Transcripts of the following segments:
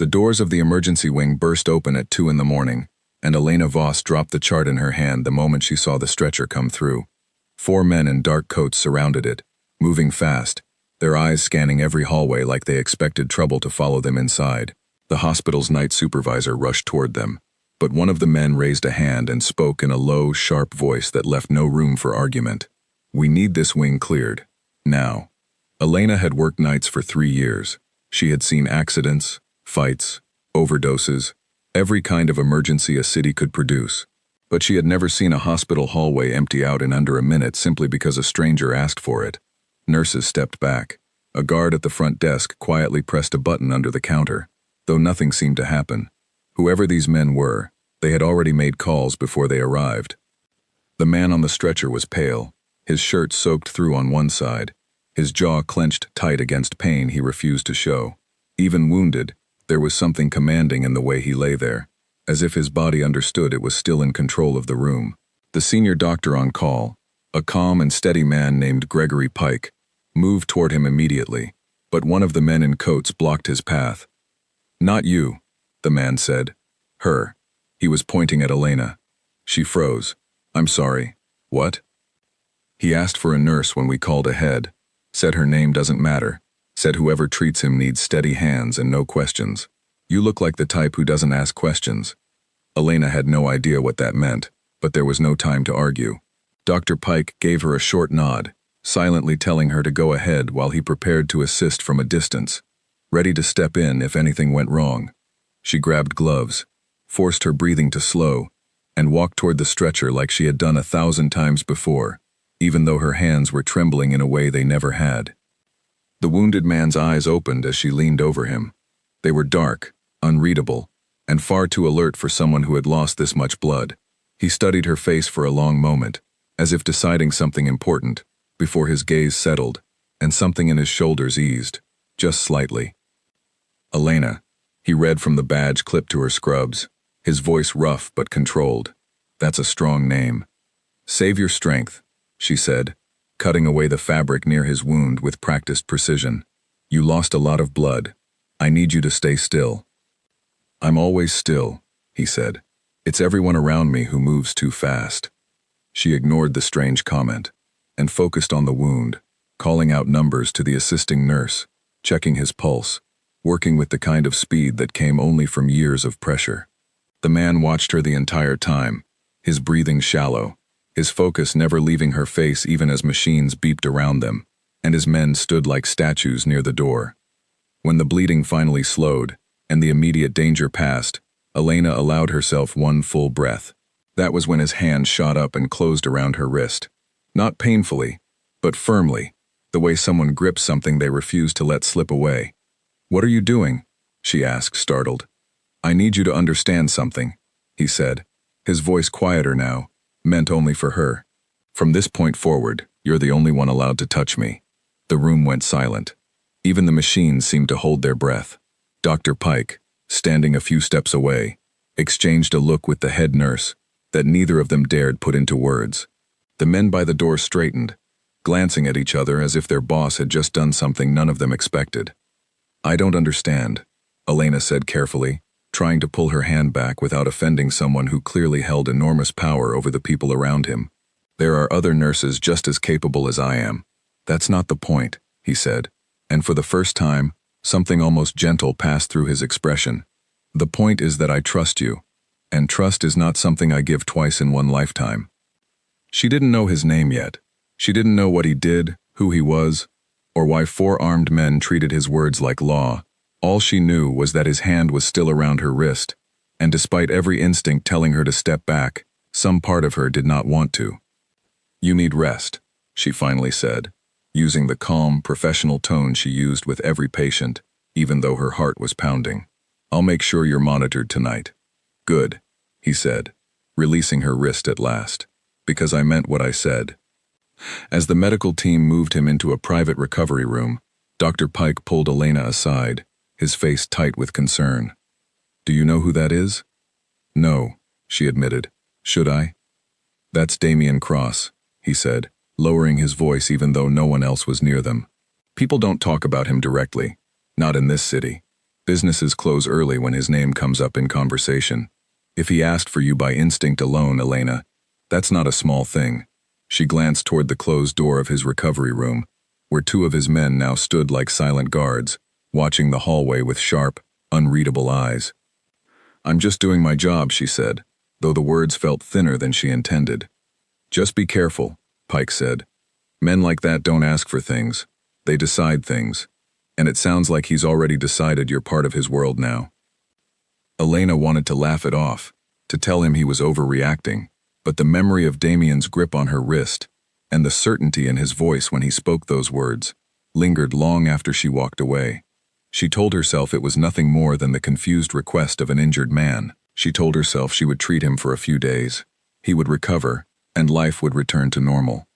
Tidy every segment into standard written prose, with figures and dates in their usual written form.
The doors of the emergency wing burst open at 2 in the morning, and Elena Voss dropped the chart in her hand the moment she saw the stretcher come through. 4 men in dark coats surrounded it, moving fast, their eyes scanning every hallway like they expected trouble to follow them inside. The hospital's night supervisor rushed toward them, but one of the men raised a hand and spoke in a low, sharp voice that left no room for argument. "We need this wing cleared. Now." Elena had worked nights for 3 years. She had seen accidents, fights, overdoses, every kind of emergency a city could produce. But she had never seen a hospital hallway empty out in under a minute simply because a stranger asked for it. Nurses stepped back. A guard at the front desk quietly pressed a button under the counter, though nothing seemed to happen. Whoever these men were, they had already made calls before they arrived. The man on the stretcher was pale, his shirt soaked through on one side, his jaw clenched tight against pain he refused to show. Even wounded, there was something commanding in the way he lay there, as if his body understood it was still in control of the room. The senior doctor on call, a calm and steady man named Gregory Pike, moved toward him immediately, but one of the men in coats blocked his path. "Not you," the man said. "Her." He was pointing at Elena. She froze. "I'm sorry. What?" "He asked for a nurse when we called ahead. Said her name doesn't matter. Said whoever treats him needs steady hands and no questions. You look like the type who doesn't ask questions." Elena had no idea what that meant, but there was no time to argue. Dr. Pike gave her a short nod, silently telling her to go ahead while he prepared to assist from a distance, ready to step in if anything went wrong. She grabbed gloves, forced her breathing to slow, and walked toward the stretcher like she had done 1,000 times before, even though her hands were trembling in a way they never had. The wounded man's eyes opened as she leaned over him. They were dark, unreadable, and far too alert for someone who had lost this much blood. He studied her face for a long moment, as if deciding something important, before his gaze settled, and something in his shoulders eased, just slightly. "Elena," he read from the badge clipped to her scrubs, his voice rough but controlled. "That's a strong name. Save your strength," she said, cutting away the fabric near his wound with practiced precision. "You lost a lot of blood. I need you to stay still." "I'm always still," he said. "It's everyone around me who moves too fast." She ignored the strange comment and focused on the wound, calling out numbers to the assisting nurse, checking his pulse, working with the kind of speed that came only from years of pressure. The man watched her the entire time, his breathing shallow, his focus never leaving her face even as machines beeped around them, and his men stood like statues near the door. When the bleeding finally slowed, and the immediate danger passed, Elena allowed herself one full breath. That was when his hand shot up and closed around her wrist. Not painfully, but firmly, the way someone grips something they refuse to let slip away. "What are you doing?" she asked, startled. "I need you to understand something," he said, his voice quieter now, meant only for her. "From this point forward, you're the only one allowed to touch me." The room went silent. Even the machines seemed to hold their breath. Dr. Pike, standing a few steps away, exchanged a look with the head nurse that neither of them dared put into words. The men by the door straightened, glancing at each other as if their boss had just done something none of them expected. "I don't understand," Elena said carefully, trying to pull her hand back without offending someone who clearly held enormous power over the people around him. "There are other nurses just as capable as I am. That's not the point," he said, and for the first time, something almost gentle passed through his expression. "The point is that I trust you, and trust is not something I give twice in one lifetime." She didn't know his name yet. She didn't know what he did, who he was, or why 4 armed men treated his words like law. All she knew was that his hand was still around her wrist, and despite every instinct telling her to step back, some part of her did not want to. "You need rest," she finally said, using the calm, professional tone she used with every patient, even though her heart was pounding. "I'll make sure you're monitored tonight." "Good," he said, releasing her wrist at last, "because I meant what I said." As the medical team moved him into a private recovery room, Dr. Pike pulled Elena aside, his face tight with concern. "Do you know who that is?" "No," she admitted. "Should I?" "That's Damien Cross," he said, lowering his voice even though no one else was near them. "People don't talk about him directly, not in this city. Businesses close early when his name comes up in conversation. If he asked for you by instinct alone, Elena, that's not a small thing. She glanced toward the closed door of his recovery room, where two of his men now stood like silent guards, watching the hallway with sharp, unreadable eyes. I'm just doing my job, she said, though the words felt thinner than she intended. Just be careful, Pike said. Men like that don't ask for things. They decide things. And it sounds like he's already decided you're part of his world now. Elena wanted to laugh it off, to tell him he was overreacting, but the memory of Damien's grip on her wrist, and the certainty in his voice when he spoke those words, lingered long after she walked away. She told herself it was nothing more than the confused request of an injured man. She told herself she would treat him for a few days. He would recover, and life would return to normal.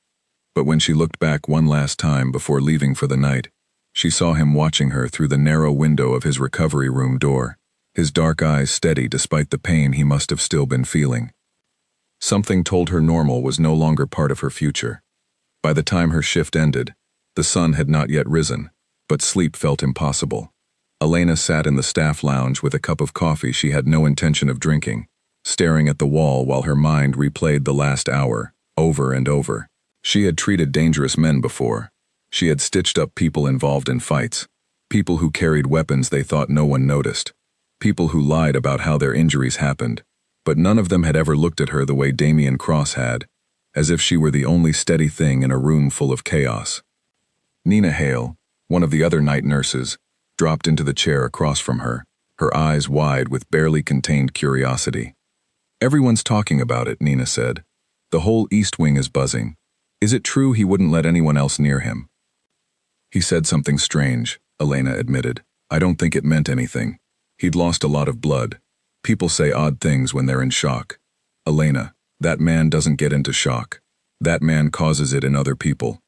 But when she looked back one last time before leaving for the night, she saw him watching her through the narrow window of his recovery room door, his dark eyes steady despite the pain he must have still been feeling. Something told her normal was no longer part of her future. By the time her shift ended, the sun had not yet risen, but sleep felt impossible. Elena sat in the staff lounge with a cup of coffee she had no intention of drinking, staring at the wall while her mind replayed the last hour, over and over. She had treated dangerous men before. She had stitched up people involved in fights, people who carried weapons they thought no one noticed, people who lied about how their injuries happened, but none of them had ever looked at her the way Damien Cross had, as if she were the only steady thing in a room full of chaos. Nina Hale, one of the other night nurses, dropped into the chair across from her, her eyes wide with barely contained curiosity. Everyone's talking about it, Nina said. The whole East Wing is buzzing. Is it true he wouldn't let anyone else near him? He said something strange, Elena admitted. I don't think it meant anything. He'd lost a lot of blood. People say odd things when they're in shock. Elena, that man doesn't get into shock. That man causes it in other people.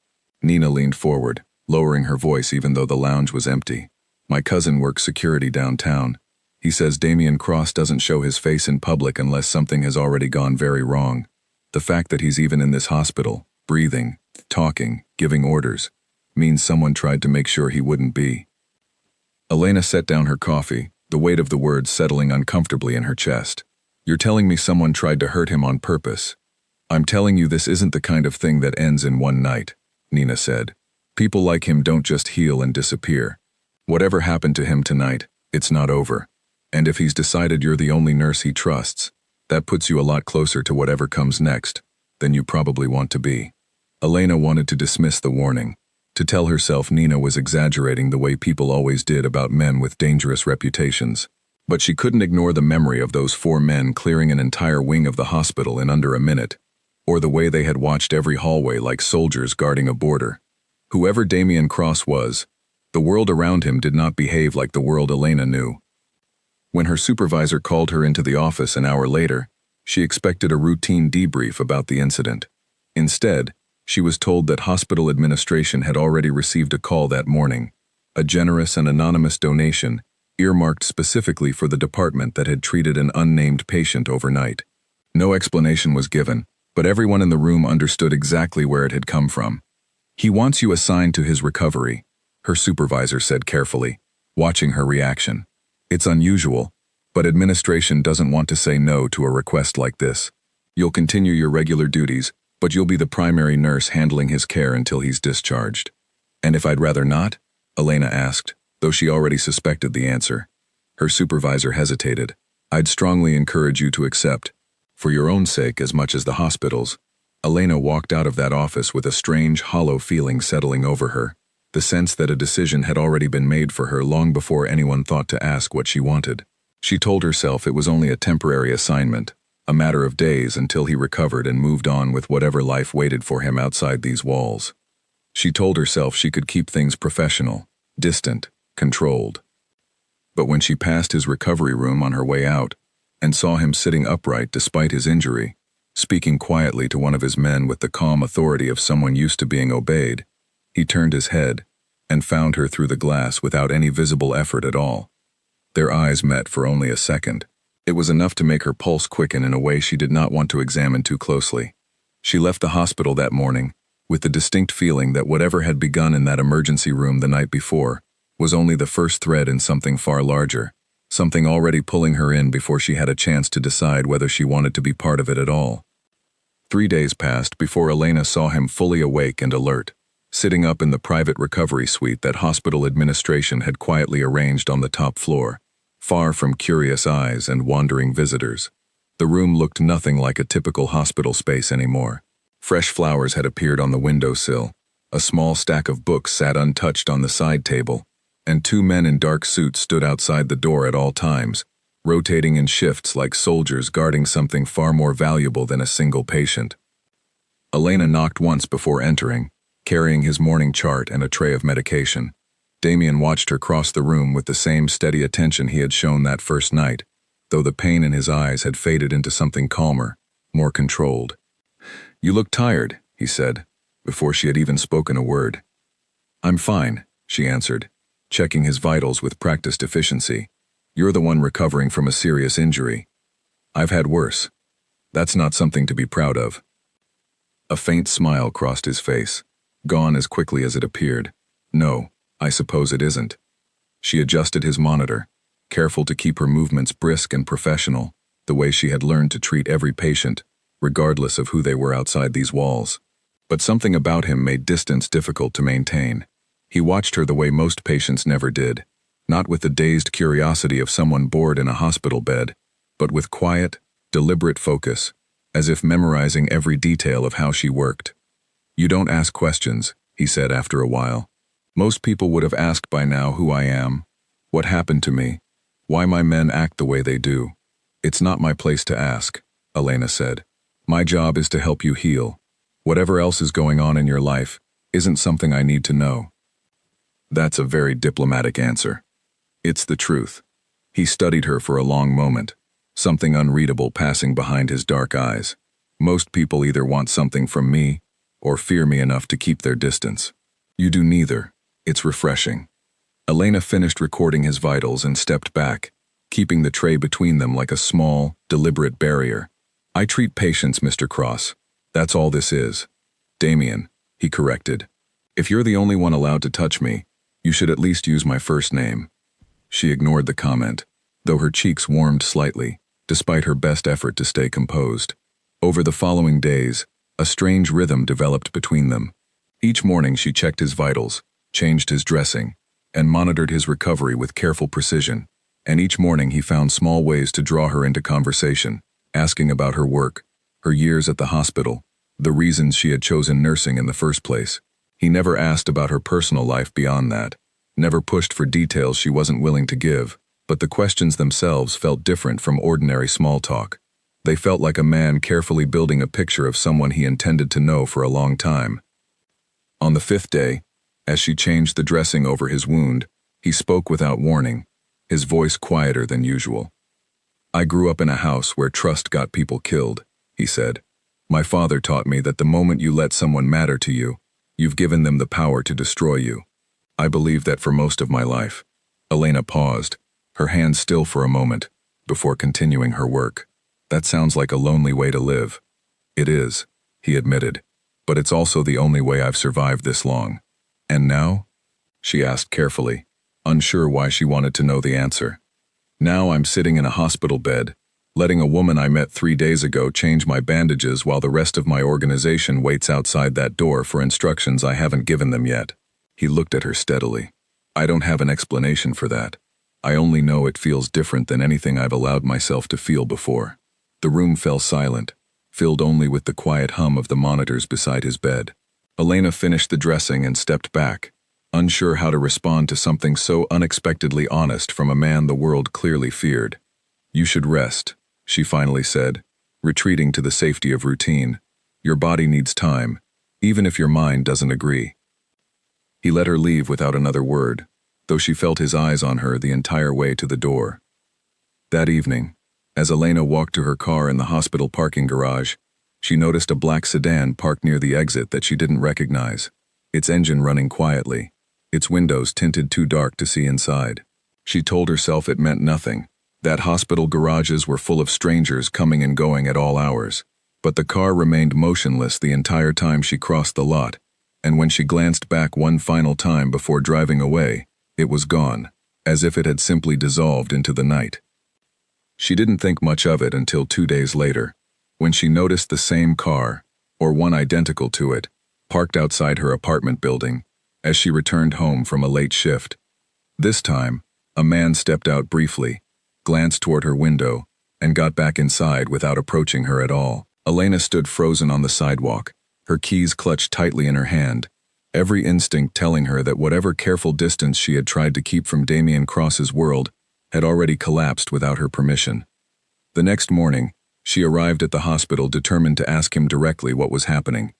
Nina leaned forward, lowering her voice even though the lounge was empty. My cousin works security downtown. He says Damien Cross doesn't show his face in public unless something has already gone very wrong. The fact that he's even in this hospital, breathing, talking, giving orders, means someone tried to make sure he wouldn't be. Elena set down her coffee, the weight of the words settling uncomfortably in her chest. You're telling me someone tried to hurt him on purpose. I'm telling you this isn't the kind of thing that ends in one night, Nina said. People like him don't just heal and disappear. Whatever happened to him tonight, it's not over. And if he's decided you're the only nurse he trusts, that puts you a lot closer to whatever comes next than you probably want to be. Elena wanted to dismiss the warning, to tell herself Nina was exaggerating the way people always did about men with dangerous reputations. But she couldn't ignore the memory of those 4 men clearing an entire wing of the hospital in under a minute, or the way they had watched every hallway like soldiers guarding a border. Whoever Damien Cross was, the world around him did not behave like the world Elena knew. When her supervisor called her into the office an hour later, she expected a routine debrief about the incident. Instead, she was told that hospital administration had already received a call that morning, a generous and anonymous donation earmarked specifically for the department that had treated an unnamed patient overnight. No explanation was given, but everyone in the room understood exactly where it had come from. He wants you assigned to his recovery, her supervisor said carefully, watching her reaction. It's unusual, but administration doesn't want to say no to a request like this. You'll continue your regular duties, but you'll be the primary nurse handling his care until he's discharged. And if I'd rather not? Elena asked, though she already suspected the answer. Her supervisor hesitated. I'd strongly encourage you to accept, for your own sake as much as the hospital's. Elena walked out of that office with a strange, hollow feeling settling over her, the sense that a decision had already been made for her long before anyone thought to ask what she wanted. She told herself it was only a temporary assignment, a matter of days until he recovered and moved on with whatever life waited for him outside these walls. She told herself she could keep things professional, distant, controlled. But when she passed his recovery room on her way out and saw him sitting upright despite his injury, speaking quietly to one of his men with the calm authority of someone used to being obeyed, he turned his head and found her through the glass without any visible effort at all. Their eyes met for only a second. It was enough to make her pulse quicken in a way she did not want to examine too closely. She left the hospital that morning with the distinct feeling that whatever had begun in that emergency room the night before was only the first thread in something far larger, something already pulling her in before she had a chance to decide whether she wanted to be part of it at all. 3 days passed before Elena saw him fully awake and alert, sitting up in the private recovery suite that hospital administration had quietly arranged on the top floor, far from curious eyes and wandering visitors. The room looked nothing like a typical hospital space anymore. Fresh flowers had appeared on the windowsill, a small stack of books sat untouched on the side table, and 2 men in dark suits stood outside the door at all times, rotating in shifts like soldiers guarding something far more valuable than a single patient. Elena knocked once before entering, carrying his morning chart and a tray of medication. Damien watched her cross the room with the same steady attention he had shown that first night, though the pain in his eyes had faded into something calmer, more controlled. "You look tired," he said, before she had even spoken a word. "I'm fine," she answered, checking his vitals with practiced efficiency. "You're the one recovering from a serious injury. I've had worse. That's not something to be proud of." A faint smile crossed his face, gone as quickly as it appeared. "No, I suppose it isn't." She adjusted his monitor, careful to keep her movements brisk and professional, the way she had learned to treat every patient, regardless of who they were outside these walls. But something about him made distance difficult to maintain. He watched her the way most patients never did, not with the dazed curiosity of someone bored in a hospital bed, but with quiet, deliberate focus, as if memorizing every detail of how she worked. "You don't ask questions," he said after a while. "Most people would have asked by now who I am, what happened to me, why my men act the way they do. It's not my place to ask," Elena said. "My job is to help you heal. Whatever else is going on in your life isn't something I need to know." That's a very diplomatic answer. It's the truth. He studied her for a long moment, something unreadable passing behind his dark eyes. Most people either want something from me or fear me enough to keep their distance. You do neither. It's refreshing. Elena finished recording his vitals and stepped back, keeping the tray between them like a small, deliberate barrier. "I treat patients, Mr. Cross. That's all this is." "Damien," he corrected. "If you're the only one allowed to touch me, you should at least use my first name." She ignored the comment, though her cheeks warmed slightly, despite her best effort to stay composed. Over the following days, a strange rhythm developed between them. Each morning she checked his vitals, changed his dressing, and monitored his recovery with careful precision, and each morning he found small ways to draw her into conversation, asking about her work, her years at the hospital, the reasons she had chosen nursing in the first place. He never asked about her personal life beyond that, never pushed for details she wasn't willing to give, but the questions themselves felt different from ordinary small talk. They felt like a man carefully building a picture of someone he intended to know for a long time. On the 5th day, as she changed the dressing over his wound, he spoke without warning, his voice quieter than usual. "I grew up in a house where trust got people killed," he said. "My father taught me that the moment you let someone matter to you, you've given them the power to destroy you. I believed that for most of my life." Elena paused, her hands still for a moment, before continuing her work. "That sounds like a lonely way to live." "It is," he admitted, "but it's also the only way I've survived this long." "And now?" she asked carefully, unsure why she wanted to know the answer. "Now I'm sitting in a hospital bed, letting a woman I met 3 days ago change my bandages while the rest of my organization waits outside that door for instructions I haven't given them yet." He looked at her steadily. "I don't have an explanation for that. I only know it feels different than anything I've allowed myself to feel before." The room fell silent, filled only with the quiet hum of the monitors beside his bed. Elena finished the dressing and stepped back, unsure how to respond to something so unexpectedly honest from a man the world clearly feared. "You should rest," she finally said, retreating to the safety of routine. "Your body needs time, even if your mind doesn't agree." He let her leave without another word, though she felt his eyes on her the entire way to the door. That evening, as Elena walked to her car in the hospital parking garage, she noticed a black sedan parked near the exit that she didn't recognize, its engine running quietly, its windows tinted too dark to see inside. She told herself it meant nothing, that hospital garages were full of strangers coming and going at all hours. But the car remained motionless the entire time she crossed the lot, and when she glanced back one final time before driving away, It was gone, as if it had simply dissolved into the night. She didn't think much of it until 2 days later, when she noticed the same car, or one identical to it, parked outside her apartment building, as she returned home from a late shift. This time, a man stepped out briefly, glanced toward her window, and got back inside without approaching her at all. Elena stood frozen on the sidewalk, her keys clutched tightly in her hand, every instinct telling her that whatever careful distance she had tried to keep from Damien Cross's world had already collapsed without her permission. The next morning, she arrived at the hospital determined to ask him directly what was happening.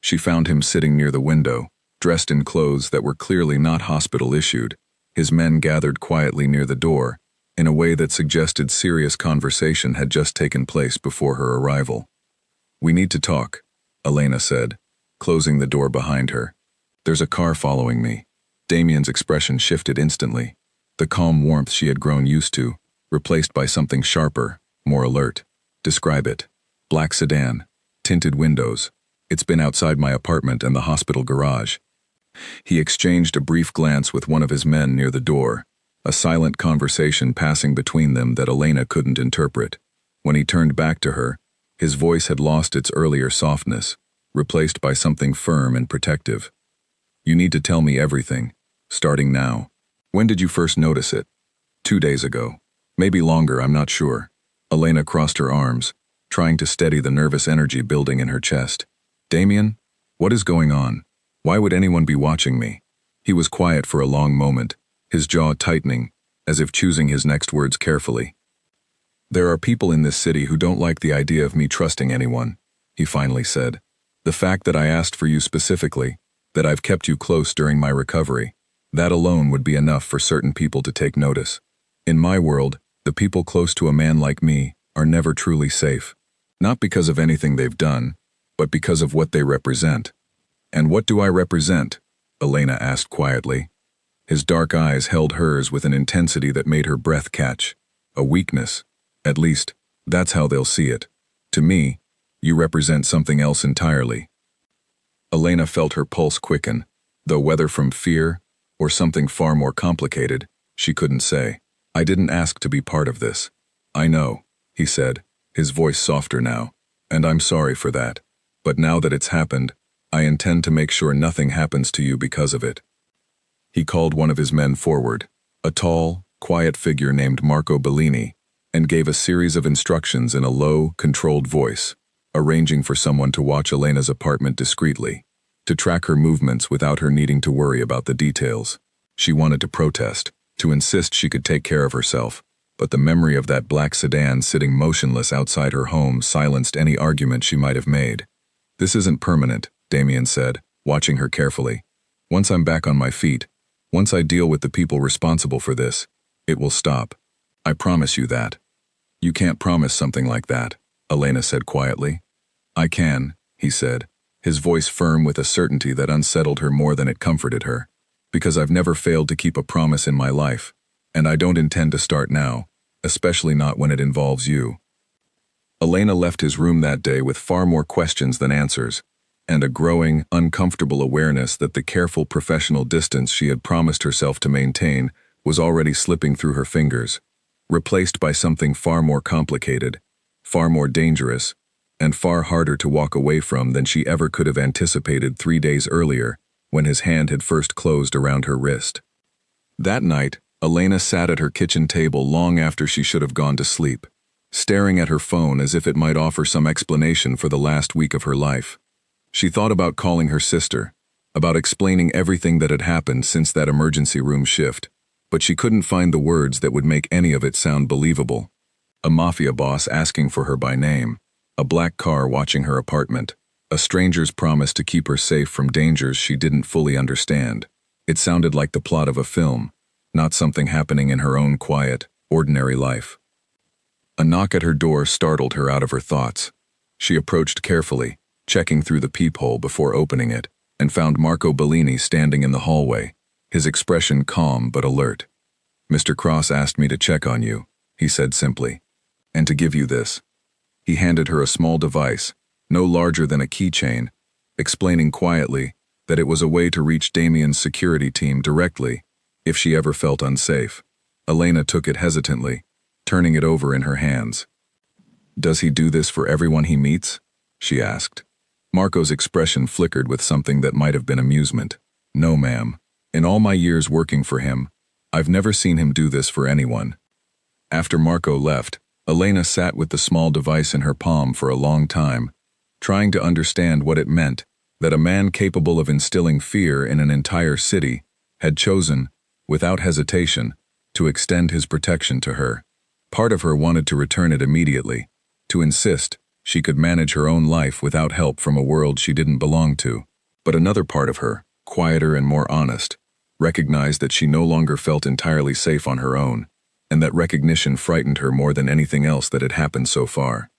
She found him sitting near the window, dressed in clothes that were clearly not hospital-issued. His men gathered quietly near the door, in a way that suggested serious conversation had just taken place before her arrival. "We need to talk," Elena said, closing the door behind her. "There's a car following me." Damien's expression shifted instantly, the calm warmth she had grown used to, replaced by something sharper, more alert. "Describe it." "Black sedan, tinted windows. It's been outside my apartment and the hospital garage." He exchanged a brief glance with one of his men near the door, a silent conversation passing between them that Elena couldn't interpret. When he turned back to her, his voice had lost its earlier softness, replaced by something firm and protective. "You need to tell me everything, starting now. When did you first notice it?" 2 days ago. Maybe longer, I'm not sure." Elena crossed her arms, trying to steady the nervous energy building in her chest. "Damien? What is going on? Why would anyone be watching me?" He was quiet for a long moment, his jaw tightening, as if choosing his next words carefully. "There are people in this city who don't like the idea of me trusting anyone," he finally said. "The fact that I asked for you specifically, that I've kept you close during my recovery, that alone would be enough for certain people to take notice. In my world, the people close to a man like me are never truly safe. Not because of anything they've done, but because of what they represent." "And what do I represent?" Elena asked quietly. His dark eyes held hers with an intensity that made her breath catch. "A weakness. At least, that's how they'll see it. To me, you represent something else entirely." Elena felt her pulse quicken, though whether from fear or something far more complicated, she couldn't say. "I didn't ask to be part of this." "I know," he said, his voice softer now, "and I'm sorry for that. But now that it's happened, I intend to make sure nothing happens to you because of it." He called one of his men forward, a tall, quiet figure named Marco Bellini, and gave a series of instructions in a low, controlled voice, arranging for someone to watch Elena's apartment discreetly, to track her movements without her needing to worry about the details. She wanted to protest, to insist she could take care of herself, but the memory of that black sedan sitting motionless outside her home silenced any argument she might have made. "This isn't permanent," Damien said, watching her carefully. "Once I'm back on my feet, once I deal with the people responsible for this, it will stop. I promise you that." "You can't promise something like that," Elena said quietly. "I can," he said, his voice firm with a certainty that unsettled her more than it comforted her. "Because I've never failed to keep a promise in my life, and I don't intend to start now, especially not when it involves you." Elena left his room that day with far more questions than answers, and a growing, uncomfortable awareness that the careful professional distance she had promised herself to maintain was already slipping through her fingers, replaced by something far more complicated, far more dangerous, and far harder to walk away from than she ever could have anticipated 3 days earlier, when his hand had first closed around her wrist. That night, Elena sat at her kitchen table long after she should have gone to sleep, staring at her phone as if it might offer some explanation for the last week of her life. She thought about calling her sister, about explaining everything that had happened since that emergency room shift, but she couldn't find the words that would make any of it sound believable. A mafia boss asking for her by name, a black car watching her apartment, a stranger's promise to keep her safe from dangers she didn't fully understand. It sounded like the plot of a film, not something happening in her own quiet, ordinary life. A knock at her door startled her out of her thoughts. She approached carefully, checking through the peephole before opening it, and found Marco Bellini standing in the hallway, his expression calm but alert. "Mr. Cross asked me to check on you," he said simply, "and to give you this." He handed her a small device, no larger than a keychain, explaining quietly that it was a way to reach Damien's security team directly, if she ever felt unsafe. Elena took it hesitantly, turning it over in her hands. "Does he do this for everyone he meets?" she asked. Marco's expression flickered with something that might have been amusement. "No, ma'am. In all my years working for him, I've never seen him do this for anyone." After Marco left, Elena sat with the small device in her palm for a long time, trying to understand what it meant that a man capable of instilling fear in an entire city had chosen, without hesitation, to extend his protection to her. Part of her wanted to return it immediately, to insist she could manage her own life without help from a world she didn't belong to. But another part of her, quieter and more honest, recognized that she no longer felt entirely safe on her own, and that recognition frightened her more than anything else that had happened so far.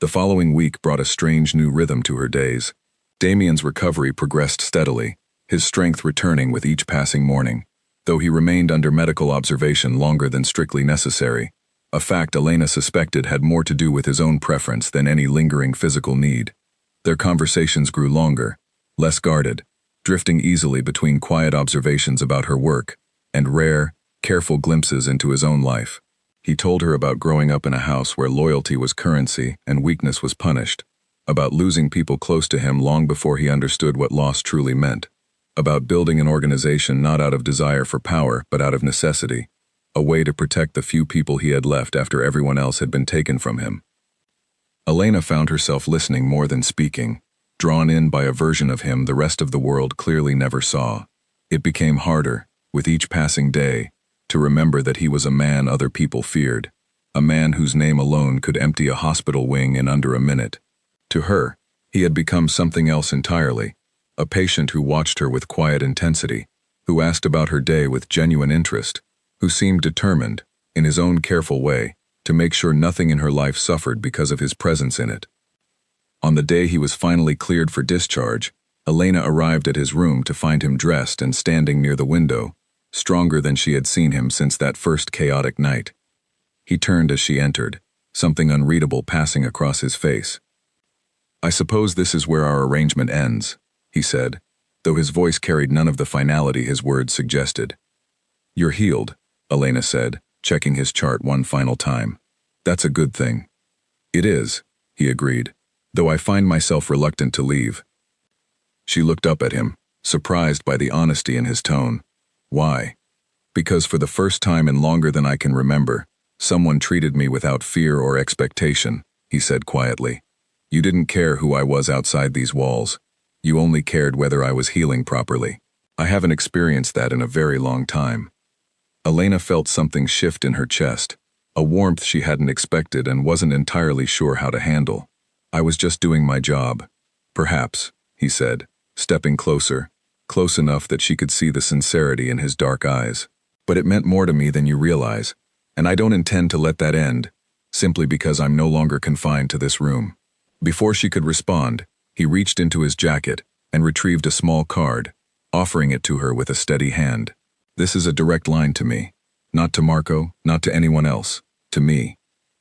The following week brought a strange new rhythm to her days. Damien's recovery progressed steadily, his strength returning with each passing morning, though he remained under medical observation longer than strictly necessary, a fact Elena suspected had more to do with his own preference than any lingering physical need. Their conversations grew longer, less guarded, drifting easily between quiet observations about her work and rare, careful glimpses into his own life. He told her about growing up in a house where loyalty was currency and weakness was punished, about losing people close to him long before he understood what loss truly meant, about building an organization not out of desire for power but out of necessity, a way to protect the few people he had left after everyone else had been taken from him. Elena found herself listening more than speaking, drawn in by a version of him the rest of the world clearly never saw. It became harder, with each passing day, to remember that he was a man other people feared, a man whose name alone could empty a hospital wing in under a minute. To her, he had become something else entirely, a patient who watched her with quiet intensity, who asked about her day with genuine interest, who seemed determined, in his own careful way, to make sure nothing in her life suffered because of his presence in it. On the day he was finally cleared for discharge, Elena arrived at his room to find him dressed and standing near the window, stronger than she had seen him since that first chaotic night. He turned as she entered, something unreadable passing across his face. "I suppose this is where our arrangement ends," he said, though his voice carried none of the finality his words suggested. "You're healed," Elena said, checking his chart one final time. "That's a good thing." "It is," he agreed, "though I find myself reluctant to leave." She looked up at him, surprised by the honesty in his tone. "Why?" "Because for the first time in longer than I can remember, someone treated me without fear or expectation," he said quietly. "You didn't care who I was outside these walls. You only cared whether I was healing properly. I haven't experienced that in a very long time." Elena felt something shift in her chest, a warmth she hadn't expected and wasn't entirely sure how to handle. "I was just doing my job." "Perhaps," he said, stepping closer, close enough that she could see the sincerity in his dark eyes. "But it meant more to me than you realize, and I don't intend to let that end, simply because I'm no longer confined to this room." Before she could respond, he reached into his jacket and retrieved a small card, offering it to her with a steady hand. "This is a direct line to me. Not to Marco, not to anyone else. To me.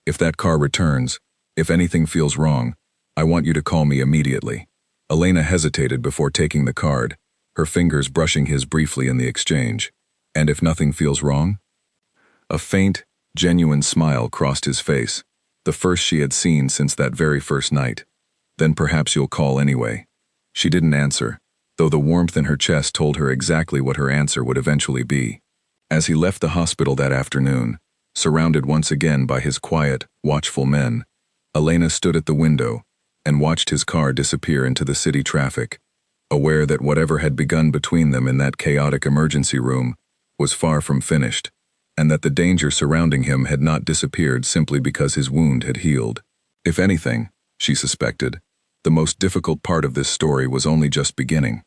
If that car returns, if anything feels wrong, I want you to call me immediately." Elena hesitated before taking the card, her fingers brushing his briefly in the exchange. "And if nothing feels wrong?" A faint, genuine smile crossed his face, the first she had seen since that very first night. "Then perhaps you'll call anyway." She didn't answer, though the warmth in her chest told her exactly what her answer would eventually be. As he left the hospital that afternoon, surrounded once again by his quiet, watchful men, Elena stood at the window and watched his car disappear into the city traffic, aware that whatever had begun between them in that chaotic emergency room was far from finished, and that the danger surrounding him had not disappeared simply because his wound had healed. If anything, she suspected, the most difficult part of this story was only just beginning.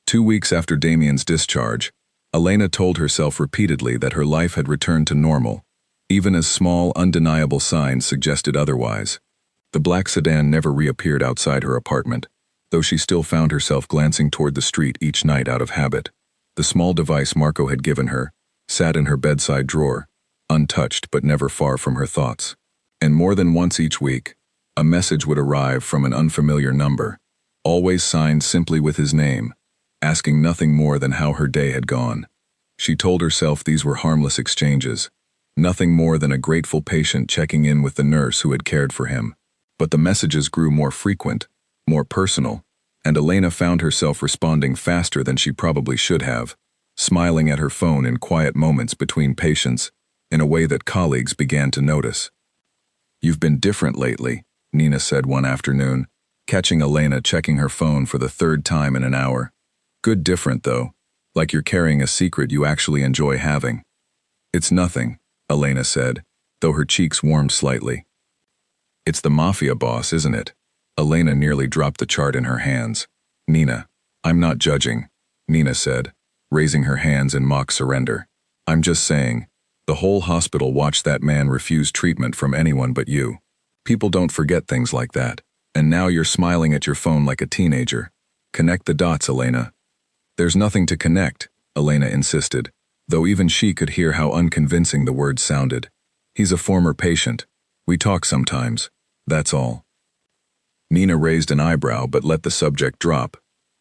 2 weeks after Damien's discharge, Elena told herself repeatedly that her life had returned to normal, even as small, undeniable signs suggested otherwise. The black sedan never reappeared outside her apartment, though she still found herself glancing toward the street each night out of habit. The small device Marco had given her sat in her bedside drawer, untouched but never far from her thoughts. And more than once each week, a message would arrive from an unfamiliar number, always signed simply with his name, asking nothing more than how her day had gone. She told herself these were harmless exchanges, nothing more than a grateful patient checking in with the nurse who had cared for him. But the messages grew more frequent, more personal, and Elena found herself responding faster than she probably should have, smiling at her phone in quiet moments between patients, in a way that colleagues began to notice. "You've been different lately," Nina said one afternoon, catching Elena checking her phone for the third time in an hour. "Good different, though, like you're carrying a secret you actually enjoy having." "It's nothing," Elena said, though her cheeks warmed slightly. "It's the Mafia boss, isn't it?" Elena nearly dropped the chart in her hands. "Nina, I'm not judging," Nina said, raising her hands in mock surrender. "I'm just saying, the whole hospital watched that man refuse treatment from anyone but you. People don't forget things like that. And now you're smiling at your phone like a teenager. Connect the dots, Elena." "There's nothing to connect," Elena insisted, though even she could hear how unconvincing the words sounded. "He's a former patient. We talk sometimes. That's all." Nina raised an eyebrow but let the subject drop,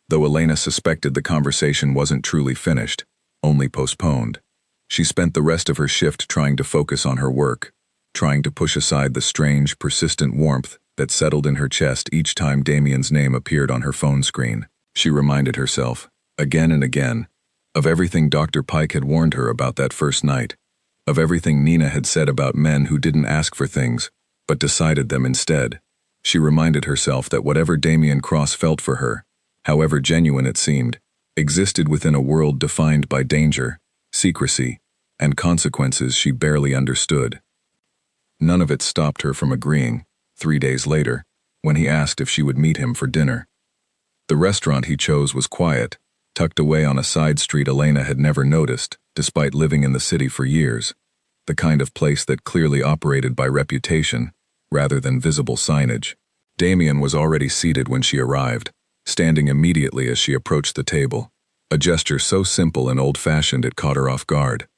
though Elena suspected the conversation wasn't truly finished, only postponed. She spent the rest of her shift trying to focus on her work, trying to push aside the strange, persistent warmth that settled in her chest each time Damien's name appeared on her phone screen. She reminded herself, again and again, of everything Dr. Pike had warned her about that first night, of everything Nina had said about men who didn't ask for things, but decided them instead. She reminded herself that whatever Damien Cross felt for her, however genuine it seemed, existed within a world defined by danger, secrecy, and consequences she barely understood. None of it stopped her from agreeing, 3 days later, when he asked if she would meet him for dinner. The restaurant he chose was quiet, tucked away on a side street Elena had never noticed, despite living in the city for years, the kind of place that clearly operated by reputation, rather than visible signage. Damien was already seated when she arrived, standing immediately as she approached the table, a gesture so simple and old-fashioned it caught her off guard.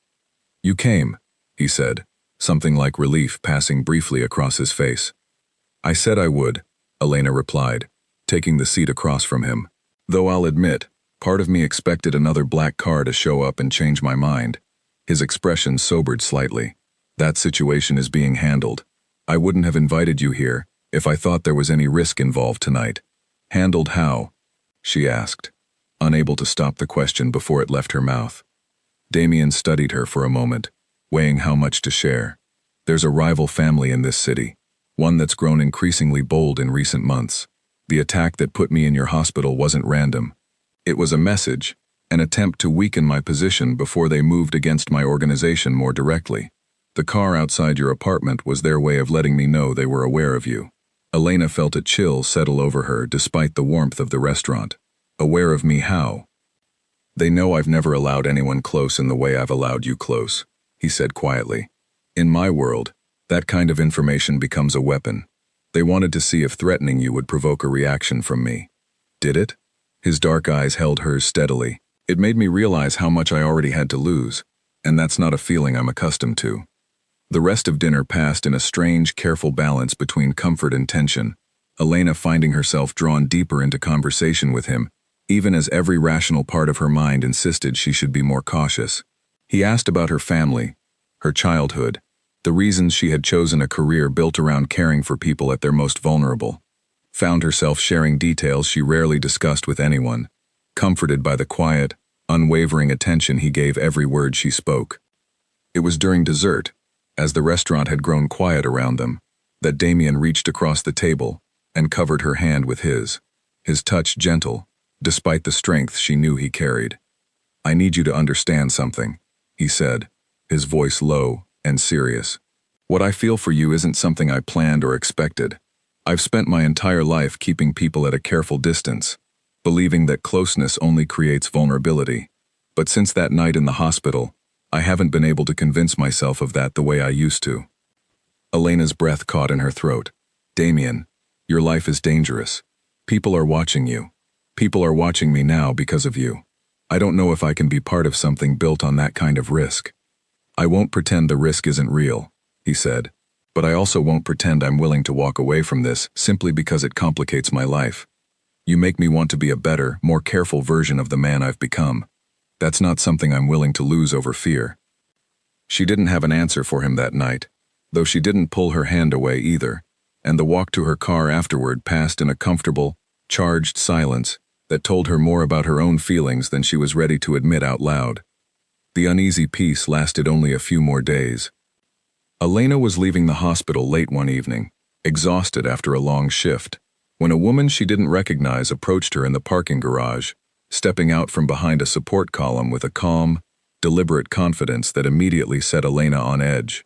"You came," he said, something like relief passing briefly across his face. "I said I would," Elena replied, taking the seat across from him. "Though I'll admit, part of me expected another black car to show up and change my mind." His expression sobered slightly. "That situation is being handled. I wouldn't have invited you here if I thought there was any risk involved tonight." "Handled how?" she asked, unable to stop the question before it left her mouth. Damien studied her for a moment, weighing how much to share. "There's a rival family in this city, one that's grown increasingly bold in recent months. The attack that put me in your hospital wasn't random. It was a message, an attempt to weaken my position before they moved against my organization more directly. The car outside your apartment was their way of letting me know they were aware of you." Elena felt a chill settle over her despite the warmth of the restaurant. "Aware of me how?" "They know I've never allowed anyone close in the way I've allowed you close," he said quietly. "In my world, that kind of information becomes a weapon. They wanted to see if threatening you would provoke a reaction from me. Did it?" His dark eyes held hers steadily. "It made me realize how much I already had to lose, and that's not a feeling I'm accustomed to." The rest of dinner passed in a strange, careful balance between comfort and tension, Elena finding herself drawn deeper into conversation with him, even as every rational part of her mind insisted she should be more cautious. He asked about her family, her childhood, the reasons she had chosen a career built around caring for people at their most vulnerable. Found herself sharing details she rarely discussed with anyone, comforted by the quiet, unwavering attention he gave every word she spoke. It was during dessert, as the restaurant had grown quiet around them, that Damien reached across the table and covered her hand with his touch gentle, despite the strength she knew he carried. "I need you to understand something," he said, his voice low and serious. "What I feel for you isn't something I planned or expected. I've spent my entire life keeping people at a careful distance, believing that closeness only creates vulnerability. But since that night in the hospital, I haven't been able to convince myself of that the way I used to." Elena's breath caught in her throat. "Damien, your life is dangerous. People are watching you. People are watching me now because of you. I don't know if I can be part of something built on that kind of risk." "I won't pretend the risk isn't real," he said, "but I also won't pretend I'm willing to walk away from this simply because it complicates my life. You make me want to be a better, more careful version of the man I've become." That's not something I'm willing to lose over fear. She didn't have an answer for him that night, though she didn't pull her hand away either, and the walk to her car afterward passed in a comfortable, charged silence that told her more about her own feelings than she was ready to admit out loud. The uneasy peace lasted only a few more days. Elena was leaving the hospital late one evening, exhausted after a long shift, when a woman she didn't recognize approached her in the parking garage, stepping out from behind a support column with a calm, deliberate confidence that immediately set Elena on edge.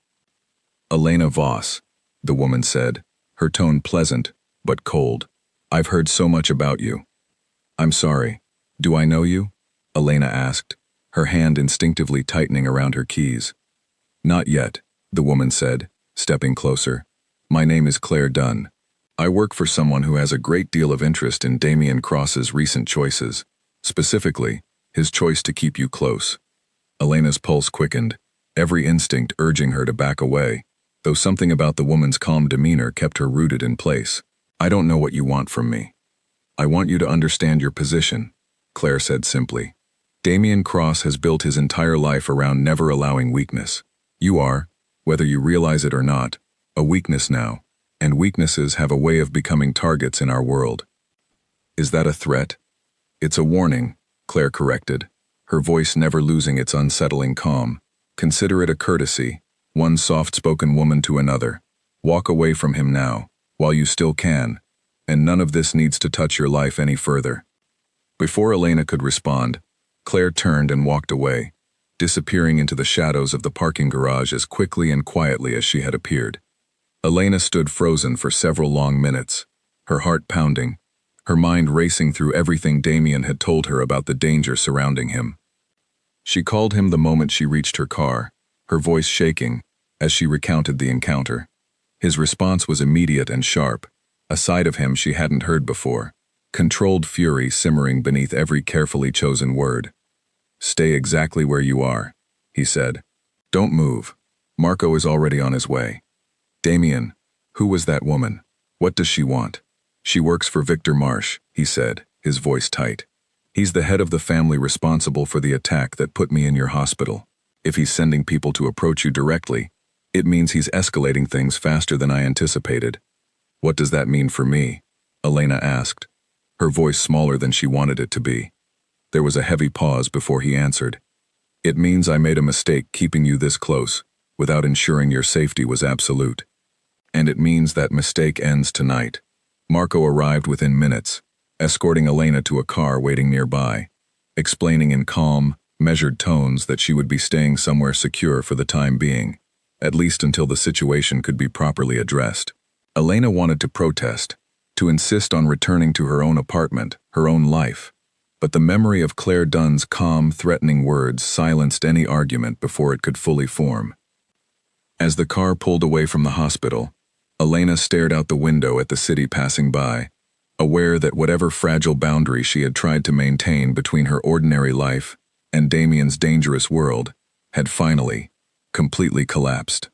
"Elena Voss," the woman said, her tone pleasant but cold. "I've heard so much about you." "I'm sorry. Do I know you?" Elena asked, her hand instinctively tightening around her keys. "Not yet," the woman said, stepping closer. "My name is Claire Dunn. I work for someone who has a great deal of interest in Damien Cross's recent choices, specifically, his choice to keep you close." Elena's pulse quickened, every instinct urging her to back away, though something about the woman's calm demeanor kept her rooted in place. "I don't know what you want from me. I want you to understand your position," Claire said simply. "Damien Cross has built his entire life around never allowing weakness. You are, whether you realize it or not, a weakness now, and weaknesses have a way of becoming targets in our world." "Is that a threat?" "It's a warning," Claire corrected, her voice never losing its unsettling calm. "Consider it a courtesy, one soft-spoken woman to another. Walk away from him now, while you still can, and none of this needs to touch your life any further." Before Elena could respond, Claire turned and walked away, disappearing into the shadows of the parking garage as quickly and quietly as she had appeared. Elena stood frozen for several long minutes, her heart pounding, her mind racing through everything Damien had told her about the danger surrounding him. She called him the moment she reached her car, her voice shaking as she recounted the encounter. His response was immediate and sharp, a side of him she hadn't heard before, controlled fury simmering beneath every carefully chosen word. "Stay exactly where you are," he said. "Don't move. Marco is already on his way." "Damien, who was that woman? What does she want?" "She works for Victor Marsh," he said, his voice tight. "He's the head of the family responsible for the attack that put me in your hospital. If he's sending people to approach you directly, it means he's escalating things faster than I anticipated." "What does that mean for me?" Elena asked, her voice smaller than she wanted it to be. There was a heavy pause before he answered. "It means I made a mistake keeping you this close, without ensuring your safety was absolute. And it means that mistake ends tonight." Marco arrived within minutes, escorting Elena to a car waiting nearby, explaining in calm, measured tones that she would be staying somewhere secure for the time being, at least until the situation could be properly addressed. Elena wanted to protest, to insist on returning to her own apartment, her own life, but the memory of Claire Dunn's calm, threatening words silenced any argument before it could fully form. As the car pulled away from the hospital, Elena stared out the window at the city passing by, aware that whatever fragile boundary she had tried to maintain between her ordinary life and Damien's dangerous world had finally, completely collapsed.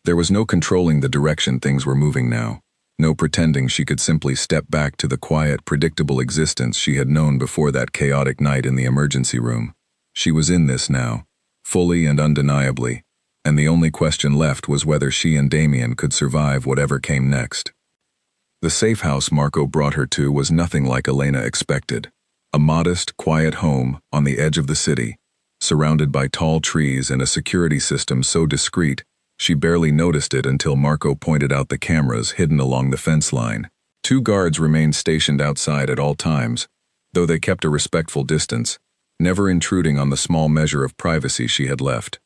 There was no controlling the direction things were moving now, no pretending she could simply step back to the quiet, predictable existence she had known before that chaotic night in the emergency room. She was in this now, fully and undeniably, and the only question left was whether she and Damien could survive whatever came next. The safe house Marco brought her to was nothing like Elena expected. A modest, quiet home on the edge of the city, surrounded by tall trees and a security system so discreet she barely noticed it until Marco pointed out the cameras hidden along the fence line. 2 guards remained stationed outside at all times, though they kept a respectful distance, never intruding on the small measure of privacy she had left.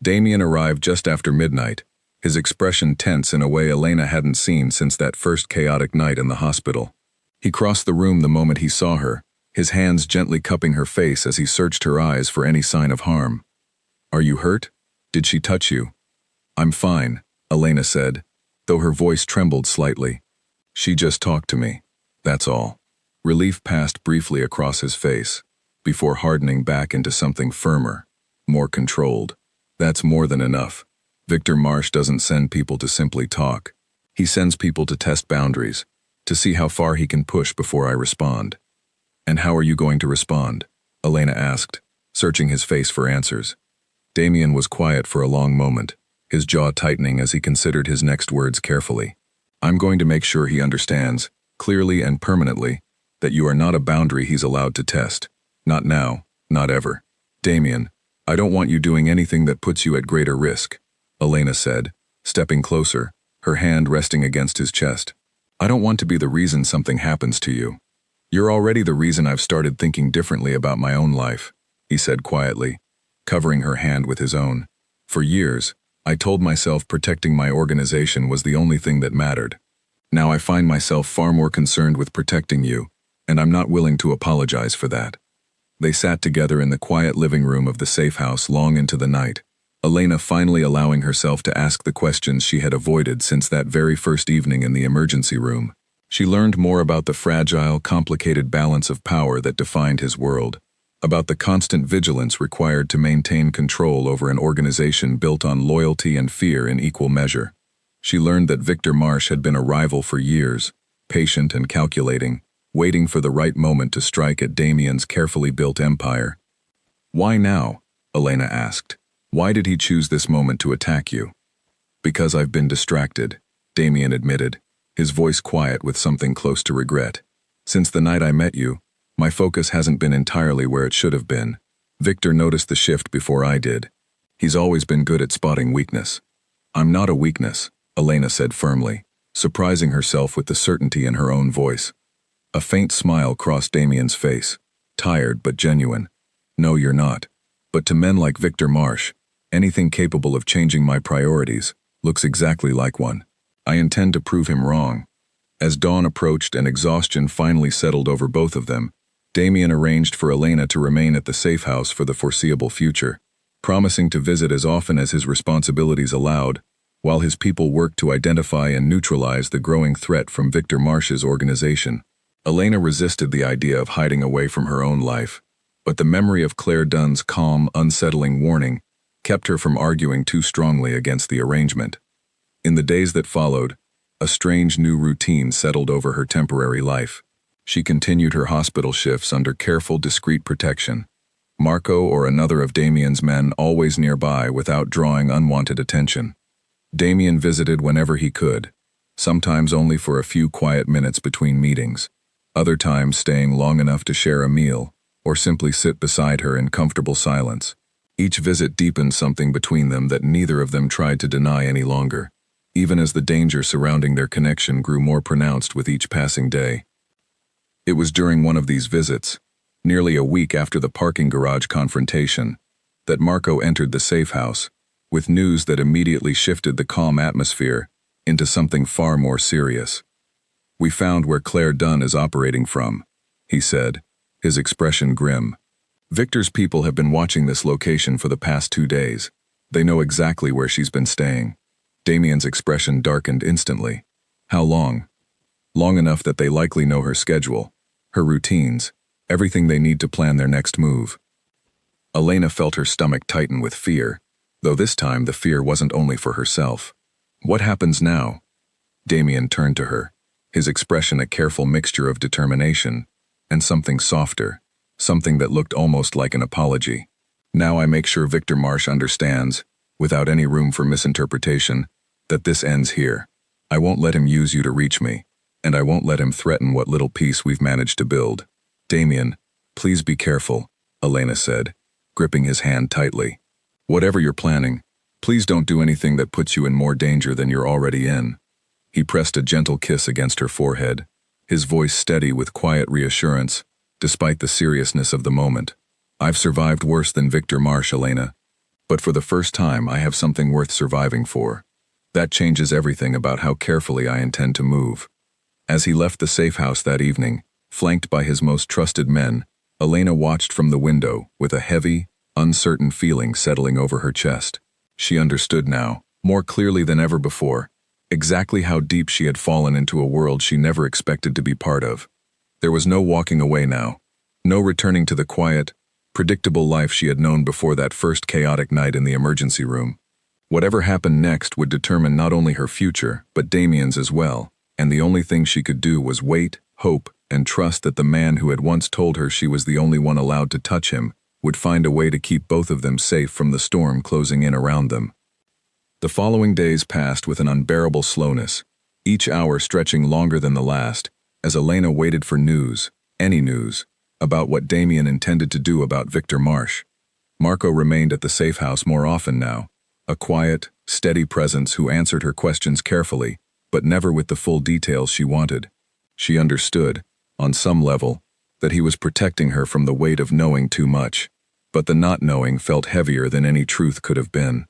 Damien arrived just after midnight, his expression tense in a way Elena hadn't seen since that first chaotic night in the hospital. He crossed the room the moment he saw her, his hands gently cupping her face as he searched her eyes for any sign of harm. "Are you hurt? Did she touch you?" "I'm fine," Elena said, though her voice trembled slightly. "She just talked to me, that's all." Relief passed briefly across his face, before hardening back into something firmer, more controlled. "That's more than enough. Victor Marsh doesn't send people to simply talk. He sends people to test boundaries, to see how far he can push before I respond." "And how are you going to respond?" Elena asked, searching his face for answers. Damien was quiet for a long moment, his jaw tightening as he considered his next words carefully. I'm going to make sure he understands, clearly and permanently, that you are not a boundary he's allowed to test. Not now, not ever. Damien, I don't want you doing anything that puts you at greater risk, Elena said, stepping closer, her hand resting against his chest. I don't want to be the reason something happens to you. You're already the reason I've started thinking differently about my own life, he said quietly, covering her hand with his own. For years, I told myself protecting my organization was the only thing that mattered. Now I find myself far more concerned with protecting you, and I'm not willing to apologize for that. They sat together in the quiet living room of the safe house long into the night, Elena finally allowing herself to ask the questions she had avoided since that very first evening in the emergency room. She learned more about the fragile, complicated balance of power that defined his world, about the constant vigilance required to maintain control over an organization built on loyalty and fear in equal measure. She learned that Victor Marsh had been a rival for years, patient and calculating, waiting for the right moment to strike at Damien's carefully built empire. Why now? Elena asked. Why did he choose this moment to attack you? Because I've been distracted, Damien admitted, his voice quiet with something close to regret. Since the night I met you, my focus hasn't been entirely where it should have been. Victor noticed the shift before I did. He's always been good at spotting weakness. I'm not a weakness, Elena said firmly, surprising herself with the certainty in her own voice. A faint smile crossed Damien's face, tired but genuine. No, you're not. But to men like Victor Marsh, anything capable of changing my priorities looks exactly like one. I intend to prove him wrong. As dawn approached and exhaustion finally settled over both of them, Damien arranged for Elena to remain at the safe house for the foreseeable future, promising to visit as often as his responsibilities allowed, while his people worked to identify and neutralize the growing threat from Victor Marsh's organization. Elena resisted the idea of hiding away from her own life, but the memory of Claire Dunn's calm, unsettling warning kept her from arguing too strongly against the arrangement. In the days that followed, a strange new routine settled over her temporary life. She continued her hospital shifts under careful, discreet protection. Marco or another of Damien's men always nearby without drawing unwanted attention. Damien visited whenever he could, sometimes only for a few quiet minutes between meetings, other times staying long enough to share a meal or simply sit beside her in comfortable silence. Each visit deepened something between them that neither of them tried to deny any longer, even as the danger surrounding their connection grew more pronounced with each passing day. It was during one of these visits, nearly a week after the parking garage confrontation, that Marco entered the safe house, with news that immediately shifted the calm atmosphere into something far more serious. We found where Claire Dunn is operating from, he said, his expression grim. Victor's people have been watching this location for the past 2 days. They know exactly where she's been staying. Damien's expression darkened instantly. How long? Long enough that they likely know her schedule, her routines, everything they need to plan their next move. Elena felt her stomach tighten with fear, though this time the fear wasn't only for herself. What happens now? Damien turned to her, his expression a careful mixture of determination and something softer, something that looked almost like an apology. Now I make sure Victor Marsh understands, without any room for misinterpretation, that this ends here. I won't let him use you to reach me, and I won't let him threaten what little peace we've managed to build. Damien, please be careful, Elena said, gripping his hand tightly. Whatever you're planning, please don't do anything that puts you in more danger than you're already in. He pressed a gentle kiss against her forehead, his voice steady with quiet reassurance, despite the seriousness of the moment. I've survived worse than Victor Marsh, Elena, but for the first time I have something worth surviving for. That changes everything about how carefully I intend to move. As he left the safe house that evening, flanked by his most trusted men, Elena watched from the window with a heavy, uncertain feeling settling over her chest. She understood now, more clearly than ever before, exactly how deep she had fallen into a world she never expected to be part of. There was no walking away now, no returning to the quiet, predictable life she had known before that first chaotic night in the emergency room. Whatever happened next would determine not only her future, but Damien's as well, and the only thing she could do was wait, hope, and trust that the man who had once told her she was the only one allowed to touch him would find a way to keep both of them safe from the storm closing in around them. The following days passed with an unbearable slowness, each hour stretching longer than the last, as Elena waited for news, any news, about what Damien intended to do about Victor Marsh. Marco remained at the safe house more often now, a quiet, steady presence who answered her questions carefully, but never with the full details she wanted. She understood, on some level, that he was protecting her from the weight of knowing too much, but the not knowing felt heavier than any truth could have been.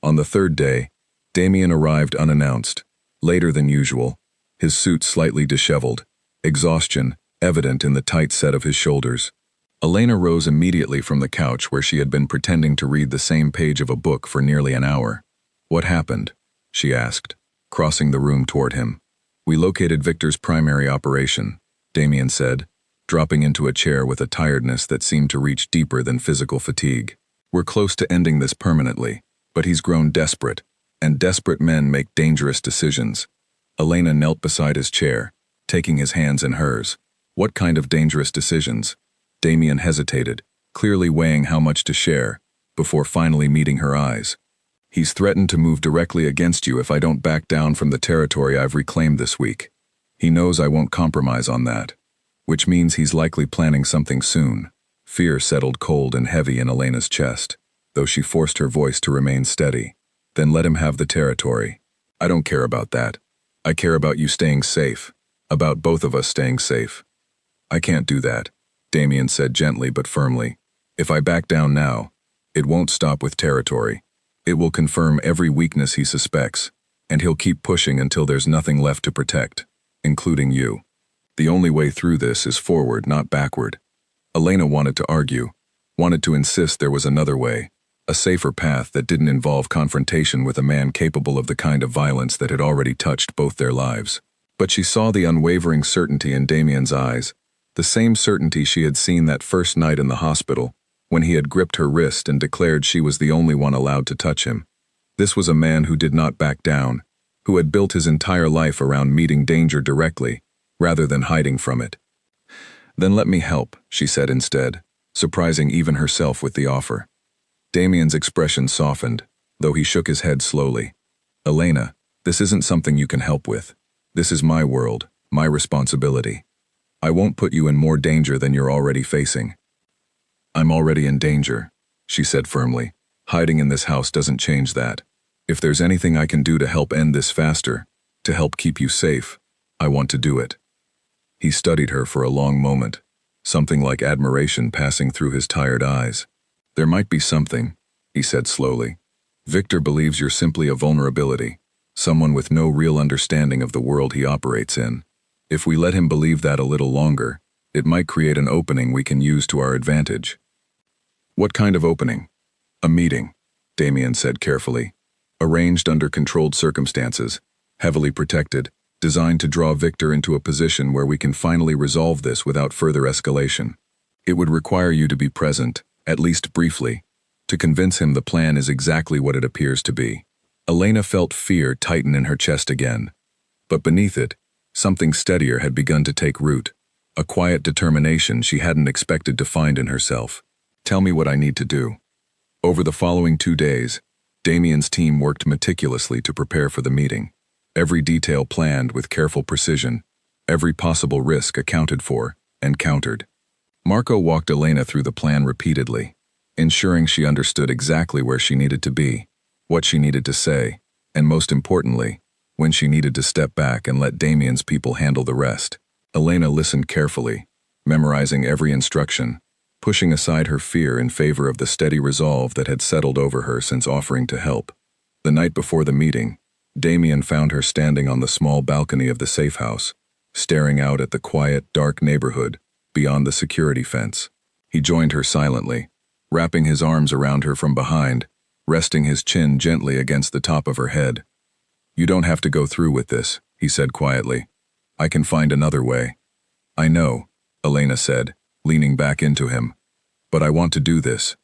On the third day, Damien arrived unannounced, later than usual, his suit slightly disheveled, exhaustion evident in the tight set of his shoulders. Elena rose immediately from the couch where she had been pretending to read the same page of a book for nearly an hour. "What happened?" she asked, crossing the room toward him. "We located Victor's primary operation," Damien said, dropping into a chair with a tiredness that seemed to reach deeper than physical fatigue. "We're close to ending this permanently, but he's grown desperate, and desperate men make dangerous decisions." Elena knelt beside his chair, taking his hands in hers. "What kind of dangerous decisions?" Damien hesitated, clearly weighing how much to share, before finally meeting her eyes. "He's threatened to move directly against you if I don't back down from the territory I've reclaimed this week. He knows I won't compromise on that, which means he's likely planning something soon." Fear settled cold and heavy in Elena's chest, though she forced her voice to remain steady. "Then let him have the territory. I don't care about that. I care about you staying safe, about both of us staying safe." "I can't do that," Damien said gently but firmly. "If I back down now, it won't stop with territory. It will confirm every weakness he suspects, and he'll keep pushing until there's nothing left to protect, including you. The only way through this is forward, not backward." Elena wanted to argue, wanted to insist there was another way, a safer path that didn't involve confrontation with a man capable of the kind of violence that had already touched both their lives. But she saw the unwavering certainty in Damien's eyes, the same certainty she had seen that first night in the hospital, when he had gripped her wrist and declared she was the only one allowed to touch him. This was a man who did not back down, who had built his entire life around meeting danger directly, rather than hiding from it. "Then let me help," she said instead, surprising even herself with the offer. Damien's expression softened, though he shook his head slowly. "Elena, this isn't something you can help with. This is my world, my responsibility. I won't put you in more danger than you're already facing." "I'm already in danger," she said firmly. "Hiding in this house doesn't change that. If there's anything I can do to help end this faster, to help keep you safe, I want to do it." He studied her for a long moment, something like admiration passing through his tired eyes. "There might be something," he said slowly. "Victor believes you're simply a vulnerability, someone with no real understanding of the world he operates in. If we let him believe that a little longer, it might create an opening we can use to our advantage." "What kind of opening?" "A meeting," Damien said carefully. "Arranged under controlled circumstances, heavily protected, designed to draw Victor into a position where we can finally resolve this without further escalation. It would require you to be present, at least briefly, to convince him the plan is exactly what it appears to be." Elena felt fear tighten in her chest again. But beneath it, something steadier had begun to take root, a quiet determination she hadn't expected to find in herself. "Tell me what I need to do." Over the following 2 days, Damien's team worked meticulously to prepare for the meeting, every detail planned with careful precision, every possible risk accounted for and countered. Marco walked Elena through the plan repeatedly, ensuring she understood exactly where she needed to be, what she needed to say, and most importantly, when she needed to step back and let Damien's people handle the rest. Elena listened carefully, memorizing every instruction, pushing aside her fear in favor of the steady resolve that had settled over her since offering to help. The night before the meeting, Damien found her standing on the small balcony of the safe house, staring out at the quiet, dark neighborhood beyond the security fence. He joined her silently, wrapping his arms around her from behind, resting his chin gently against the top of her head. "You don't have to go through with this," he said quietly. "I can find another way." "I know," Elena said, leaning back into him. "But I want to do this.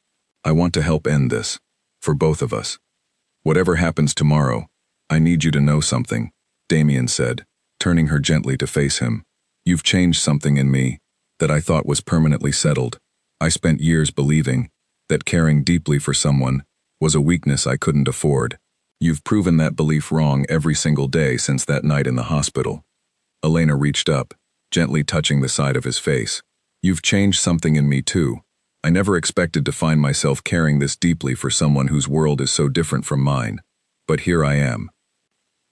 I want to help end this, for both of us. Whatever happens tomorrow, I need you to know something," Damien said, turning her gently to face him. "You've changed something in me that I thought was permanently settled. I spent years believing that caring deeply for someone was a weakness I couldn't afford. You've proven that belief wrong every single day since that night in the hospital. Elena reached up, gently touching the side of his face. You've changed something in me too. I never expected to find myself caring this deeply for someone whose world is so different from mine. But here I am.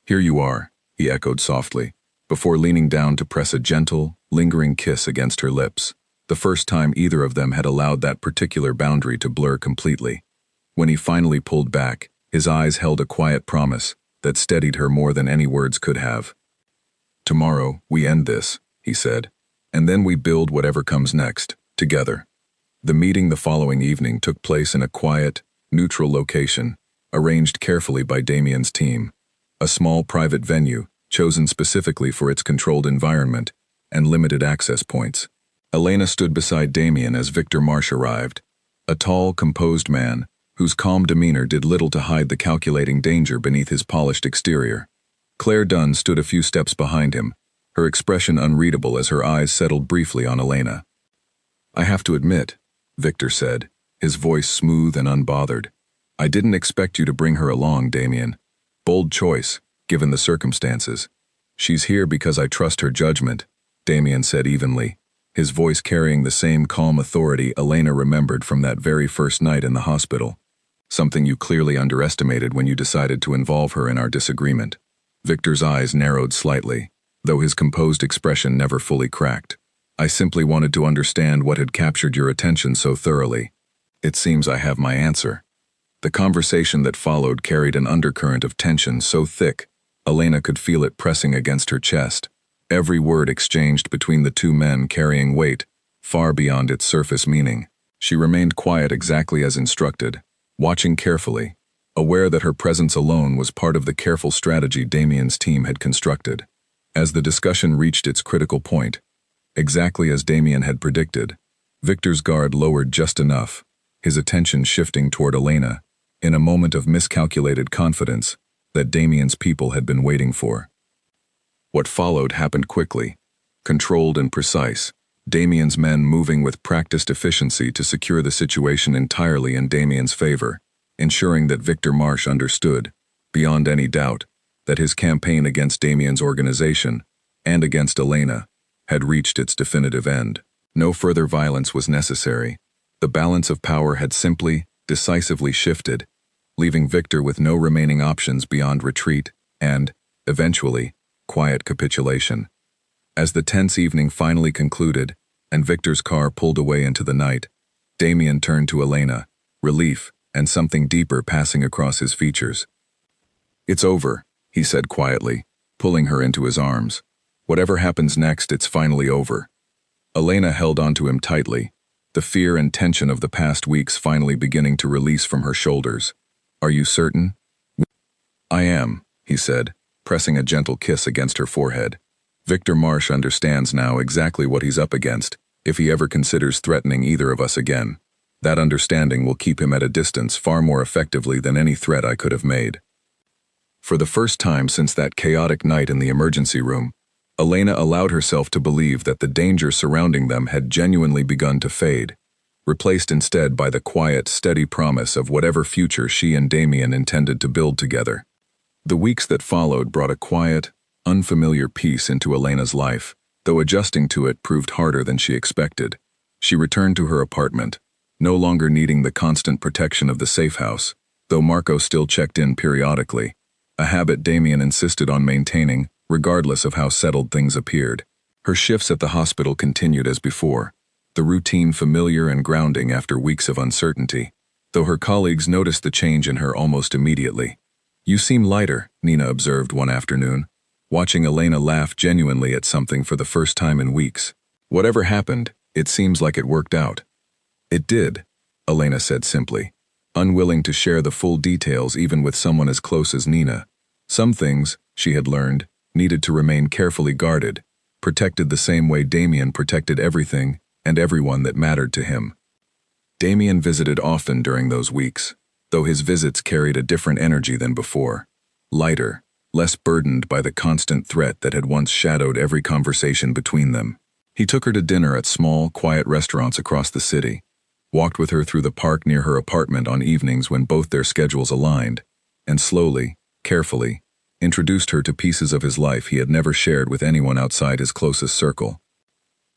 Here you are, he echoed softly, before leaning down to press a gentle, lingering kiss against her lips, the first time either of them had allowed that particular boundary to blur completely. When he finally pulled back, his eyes held a quiet promise that steadied her more than any words could have. Tomorrow, we end this, he said, and then we build whatever comes next, together. The meeting the following evening took place in a quiet, neutral location, arranged carefully by Damien's team. A small private venue, chosen specifically for its controlled environment and limited access points. Elena stood beside Damien as Victor Marsh arrived, a tall, composed man whose calm demeanor did little to hide the calculating danger beneath his polished exterior. Claire Dunn stood a few steps behind him, her expression unreadable as her eyes settled briefly on Elena. I have to admit, Victor said, his voice smooth and unbothered. I didn't expect you to bring her along, Damien. Bold choice, given the circumstances. She's here because I trust her judgment, Damien said evenly, his voice carrying the same calm authority Elena remembered from that very first night in the hospital. Something you clearly underestimated when you decided to involve her in our disagreement. Victor's eyes narrowed slightly, though his composed expression never fully cracked. I simply wanted to understand what had captured your attention so thoroughly. It seems I have my answer. The conversation that followed carried an undercurrent of tension so thick, Elena could feel it pressing against her chest. Every word exchanged between the two men carrying weight, far beyond its surface meaning. She remained quiet exactly as instructed, watching carefully, aware that her presence alone was part of the careful strategy Damien's team had constructed. As the discussion reached its critical point, exactly as Damien had predicted, Victor's guard lowered just enough, his attention shifting toward Elena, in a moment of miscalculated confidence that Damien's people had been waiting for. What followed happened quickly, controlled and precise, Damien's men moving with practiced efficiency to secure the situation entirely in Damien's favor, ensuring that Victor Marsh understood, beyond any doubt, that his campaign against Damien's organization, and against Elena, had reached its definitive end. No further violence was necessary. The balance of power had simply, decisively shifted, leaving Victor with no remaining options beyond retreat and, eventually, quiet capitulation. As the tense evening finally concluded, and Victor's car pulled away into the night, Damien turned to Elena, relief and something deeper passing across his features. It's over, he said quietly, pulling her into his arms. Whatever happens next, it's finally over. Elena held onto him tightly, the fear and tension of the past weeks finally beginning to release from her shoulders. Are you certain? I am, he said, pressing a gentle kiss against her forehead. Victor Marsh understands now exactly what he's up against, if he ever considers threatening either of us again. That understanding will keep him at a distance far more effectively than any threat I could have made. For the first time since that chaotic night in the emergency room, Elena allowed herself to believe that the danger surrounding them had genuinely begun to fade, replaced instead by the quiet, steady promise of whatever future she and Damien intended to build together. The weeks that followed brought a quiet, unfamiliar peace into Elena's life, though adjusting to it proved harder than she expected. She returned to her apartment, no longer needing the constant protection of the safe house, though Marco still checked in periodically, a habit Damien insisted on maintaining, regardless of how settled things appeared. Her shifts at the hospital continued as before, the routine familiar and grounding after weeks of uncertainty, though her colleagues noticed the change in her almost immediately. You seem lighter, Nina observed one afternoon, watching Elena laugh genuinely at something for the first time in weeks. Whatever happened, it seems like it worked out. It did, Elena said simply, unwilling to share the full details even with someone as close as Nina. Some things, she had learned, needed to remain carefully guarded, protected the same way Damien protected everything and everyone that mattered to him. Damien visited often during those weeks, though his visits carried a different energy than before, lighter, less burdened by the constant threat that had once shadowed every conversation between them. He took her to dinner at small, quiet restaurants across the city, walked with her through the park near her apartment on evenings when both their schedules aligned, and slowly, carefully, introduced her to pieces of his life he had never shared with anyone outside his closest circle.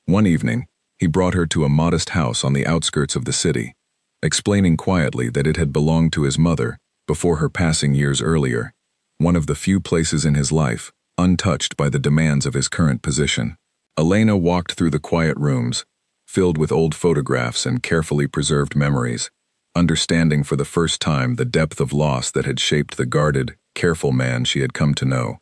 One evening, he brought her to a modest house on the outskirts of the city, explaining quietly that it had belonged to his mother before her passing years earlier, one of the few places in his life untouched by the demands of his current position. Elena walked through the quiet rooms, filled with old photographs and carefully preserved memories, understanding for the first time the depth of loss that had shaped the guarded, careful man she had come to know.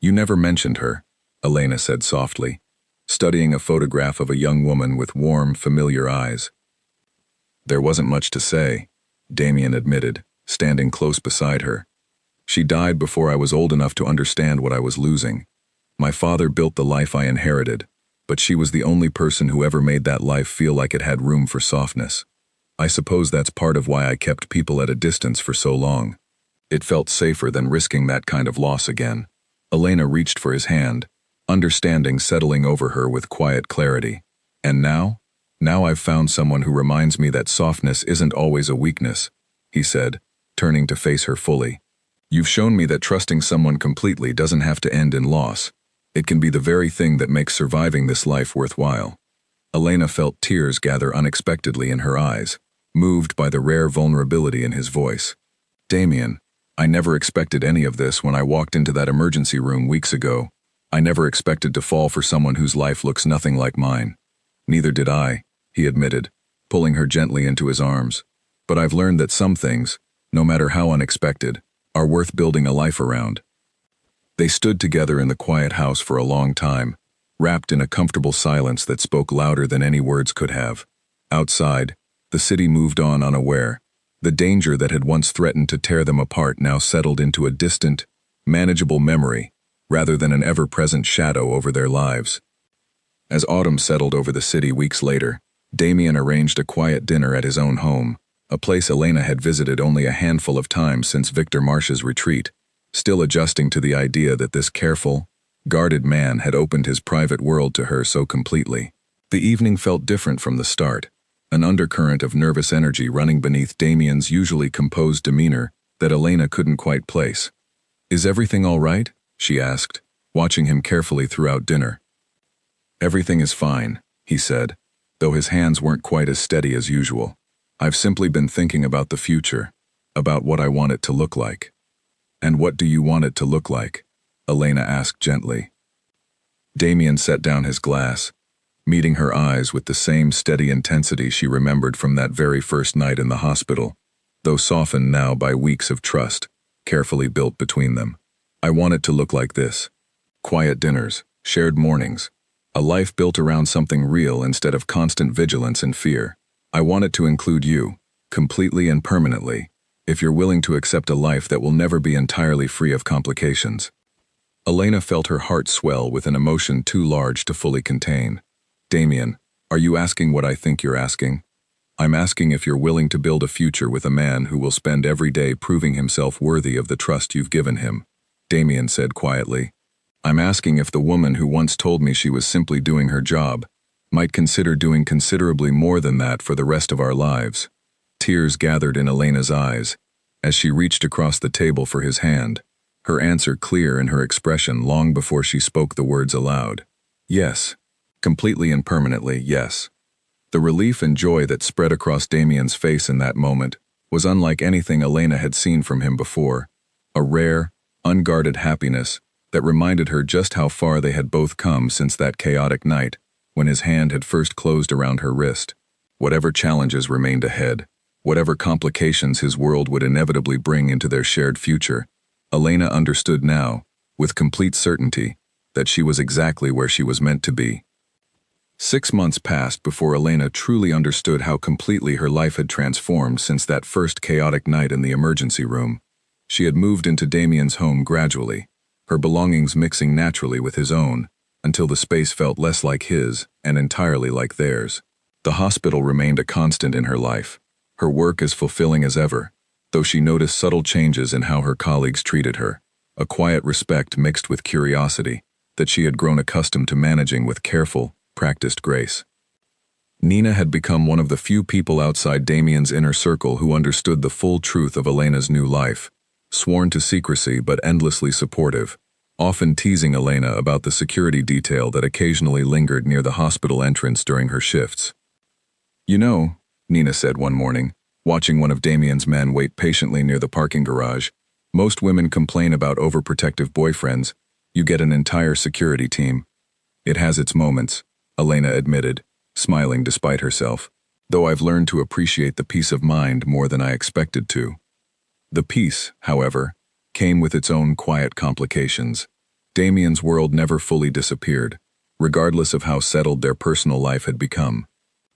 "You never mentioned her," Elena said softly, studying a photograph of a young woman with warm, familiar eyes. "There wasn't much to say," Damien admitted, standing close beside her. "She died before I was old enough to understand what I was losing. My father built the life I inherited, but she was the only person who ever made that life feel like it had room for softness. I suppose that's part of why I kept people at a distance for so long. It felt safer than risking that kind of loss again." Elena reached for his hand, understanding settling over her with quiet clarity. "And now? Now I've found someone who reminds me that softness isn't always a weakness," he said, turning to face her fully. "You've shown me that trusting someone completely doesn't have to end in loss. It can be the very thing that makes surviving this life worthwhile." Elena felt tears gather unexpectedly in her eyes, moved by the rare vulnerability in his voice. "Damien, I never expected any of this when I walked into that emergency room weeks ago. I never expected to fall for someone whose life looks nothing like mine." "Neither did I," he admitted, pulling her gently into his arms. "But I've learned that some things, no matter how unexpected, are worth building a life around." They stood together in the quiet house for a long time, wrapped in a comfortable silence that spoke louder than any words could have. Outside, the city moved on unaware. The danger that had once threatened to tear them apart now settled into a distant, manageable memory, rather than an ever-present shadow over their lives. As autumn settled over the city weeks later, Damien arranged a quiet dinner at his own home, a place Elena had visited only a handful of times since Victor Marsh's retreat, still adjusting to the idea that this careful, guarded man had opened his private world to her so completely. The evening felt different from the start, an undercurrent of nervous energy running beneath Damien's usually composed demeanor that Elena couldn't quite place. "Is everything all right?" she asked, watching him carefully throughout dinner. "Everything is fine," he said, though his hands weren't quite as steady as usual. "I've simply been thinking about the future, about what I want it to look like." "And what do you want it to look like?" Elena asked gently. Damien set down his glass, meeting her eyes with the same steady intensity she remembered from that very first night in the hospital, though softened now by weeks of trust, carefully built between them. "I want it to look like this. Quiet dinners, shared mornings, a life built around something real instead of constant vigilance and fear. I want it to include you, completely and permanently, if you're willing to accept a life that will never be entirely free of complications." Elena felt her heart swell with an emotion too large to fully contain. "Damien, are you asking what I think you're asking? I'm asking if you're willing to build a future with a man who will spend every day proving himself worthy of the trust you've given him," Damien said quietly. "I'm asking if the woman who once told me she was simply doing her job might consider doing considerably more than that for the rest of our lives." Tears gathered in Elena's eyes as she reached across the table for his hand, her answer clear in her expression long before she spoke the words aloud. "Yes. Completely and permanently, yes." The relief and joy that spread across Damien's face in that moment was unlike anything Elena had seen from him before, a rare, unguarded happiness that reminded her just how far they had both come since that chaotic night when his hand had first closed around her wrist. Whatever challenges remained ahead, whatever complications his world would inevitably bring into their shared future, Elena understood now, with complete certainty, that she was exactly where she was meant to be. 6 months passed before Elena truly understood how completely her life had transformed since that first chaotic night in the emergency room. She had moved into Damien's home gradually, her belongings mixing naturally with his own, until the space felt less like his and entirely like theirs. The hospital remained a constant in her life, her work as fulfilling as ever, though she noticed subtle changes in how her colleagues treated her, a quiet respect mixed with curiosity that she had grown accustomed to managing with careful, practiced grace. Nina had become one of the few people outside Damien's inner circle who understood the full truth of Elena's new life. Sworn to secrecy but endlessly supportive, often teasing Elena about the security detail that occasionally lingered near the hospital entrance during her shifts. "You know," Nina said one morning, watching one of Damien's men wait patiently near the parking garage, "most women complain about overprotective boyfriends. You get an entire security team." "It has its moments," Elena admitted, smiling despite herself, "though I've learned to appreciate the peace of mind more than I expected to." The peace, however, came with its own quiet complications. Damien's world never fully disappeared, regardless of how settled their personal life had become.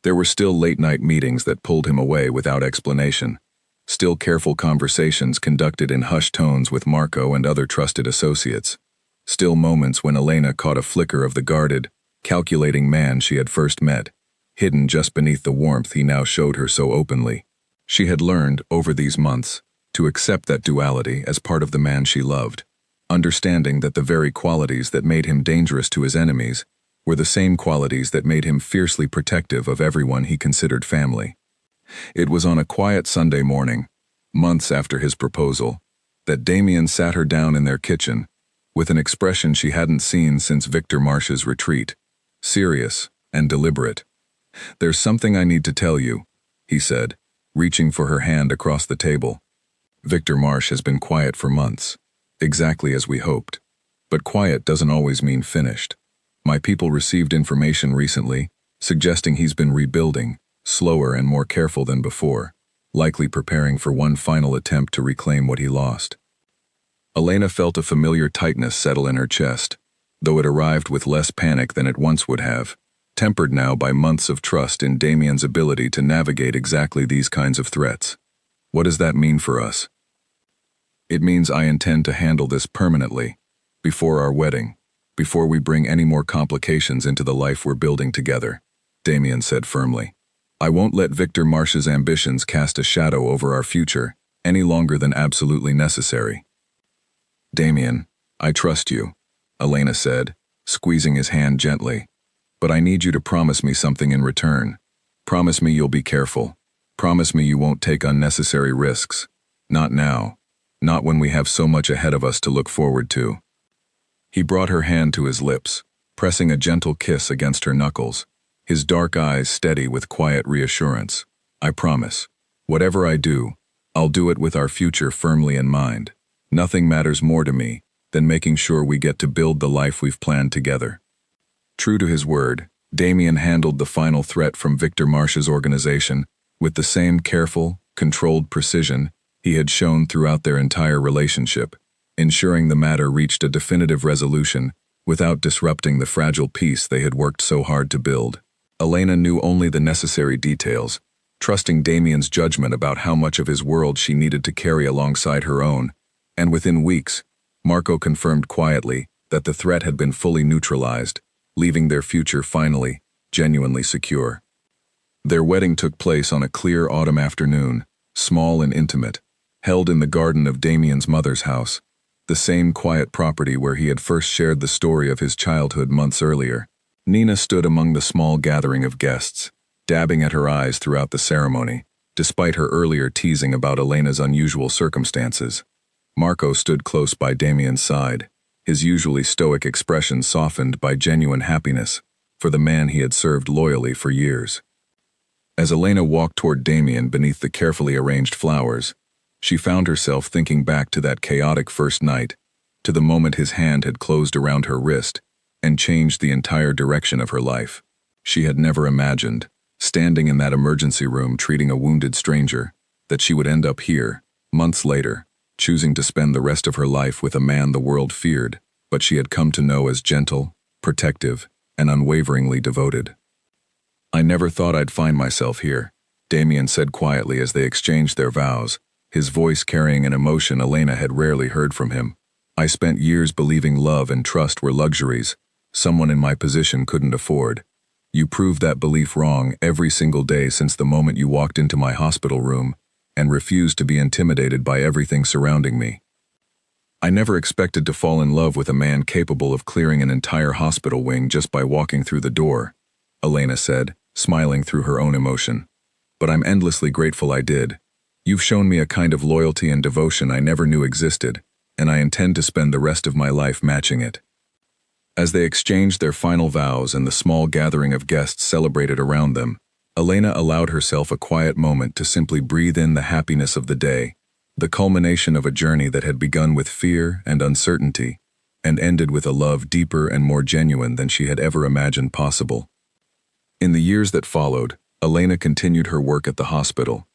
There were still late-night meetings that pulled him away without explanation, still careful conversations conducted in hushed tones with Marco and other trusted associates, still moments when Elena caught a flicker of the guarded, calculating man she had first met, hidden just beneath the warmth he now showed her so openly. She had learned, over these months, to accept that duality as part of the man she loved, understanding that the very qualities that made him dangerous to his enemies were the same qualities that made him fiercely protective of everyone he considered family. It was on a quiet Sunday morning, months after his proposal, that Damien sat her down in their kitchen, with an expression she hadn't seen since Victor Marsh's retreat, serious and deliberate. "There's something I need to tell you," he said, reaching for her hand across the table. "Victor Marsh has been quiet for months, exactly as we hoped. But quiet doesn't always mean finished. My people received information recently, suggesting he's been rebuilding, slower and more careful than before, likely preparing for one final attempt to reclaim what he lost." Elena felt a familiar tightness settle in her chest, though it arrived with less panic than it once would have, tempered now by months of trust in Damien's ability to navigate exactly these kinds of threats. "What does that mean for us?" "It means I intend to handle this permanently, before our wedding, before we bring any more complications into the life we're building together," Damien said firmly. "I won't let Victor Marsh's ambitions cast a shadow over our future any longer than absolutely necessary." "Damien, I trust you," Elena said, squeezing his hand gently. "But I need you to promise me something in return. Promise me you'll be careful. Promise me you won't take unnecessary risks. Not now. Not when we have so much ahead of us to look forward to." He brought her hand to his lips, pressing a gentle kiss against her knuckles, his dark eyes steady with quiet reassurance. "I promise. Whatever I do, I'll do it with our future firmly in mind. Nothing matters more to me than making sure we get to build the life we've planned together." True to his word, Damien handled the final threat from Victor Marsh's organization with the same careful, controlled precision he had shown throughout their entire relationship, ensuring the matter reached a definitive resolution without disrupting the fragile peace they had worked so hard to build. Elena knew only the necessary details, trusting Damien's judgment about how much of his world she needed to carry alongside her own, and within weeks, Marco confirmed quietly that the threat had been fully neutralized, leaving their future finally, genuinely secure. Their wedding took place on a clear autumn afternoon, small and intimate, held in the garden of Damien's mother's house, the same quiet property where he had first shared the story of his childhood months earlier. Nina stood among the small gathering of guests, dabbing at her eyes throughout the ceremony, despite her earlier teasing about Elena's unusual circumstances. Marco stood close by Damien's side, his usually stoic expression softened by genuine happiness for the man he had served loyally for years. As Elena walked toward Damien beneath the carefully arranged flowers, she found herself thinking back to that chaotic first night, to the moment his hand had closed around her wrist and changed the entire direction of her life. She had never imagined, standing in that emergency room treating a wounded stranger, that she would end up here, months later, choosing to spend the rest of her life with a man the world feared, but she had come to know as gentle, protective, and unwaveringly devoted. "I never thought I'd find myself here," Damien said quietly as they exchanged their vows, his voice carrying an emotion Elena had rarely heard from him. "I spent years believing love and trust were luxuries someone in my position couldn't afford. You proved that belief wrong every single day since the moment you walked into my hospital room and refused to be intimidated by everything surrounding me. I never expected to fall in love with a man capable of clearing an entire hospital wing just by walking through the door," Elena said, smiling through her own emotion. "But I'm endlessly grateful I did. You've shown me a kind of loyalty and devotion I never knew existed, and I intend to spend the rest of my life matching it." As they exchanged their final vows and the small gathering of guests celebrated around them, Elena allowed herself a quiet moment to simply breathe in the happiness of the day, the culmination of a journey that had begun with fear and uncertainty, and ended with a love deeper and more genuine than she had ever imagined possible. In the years that followed, Elena continued her work at the hospital,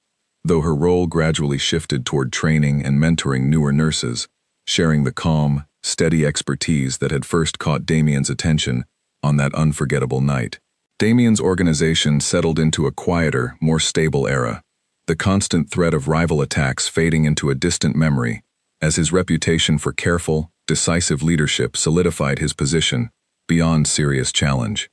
though her role gradually shifted toward training and mentoring newer nurses, sharing the calm, steady expertise that had first caught Damien's attention on that unforgettable night. Damien's organization settled into a quieter, more stable era, the constant threat of rival attacks fading into a distant memory, as his reputation for careful, decisive leadership solidified his position beyond serious challenge.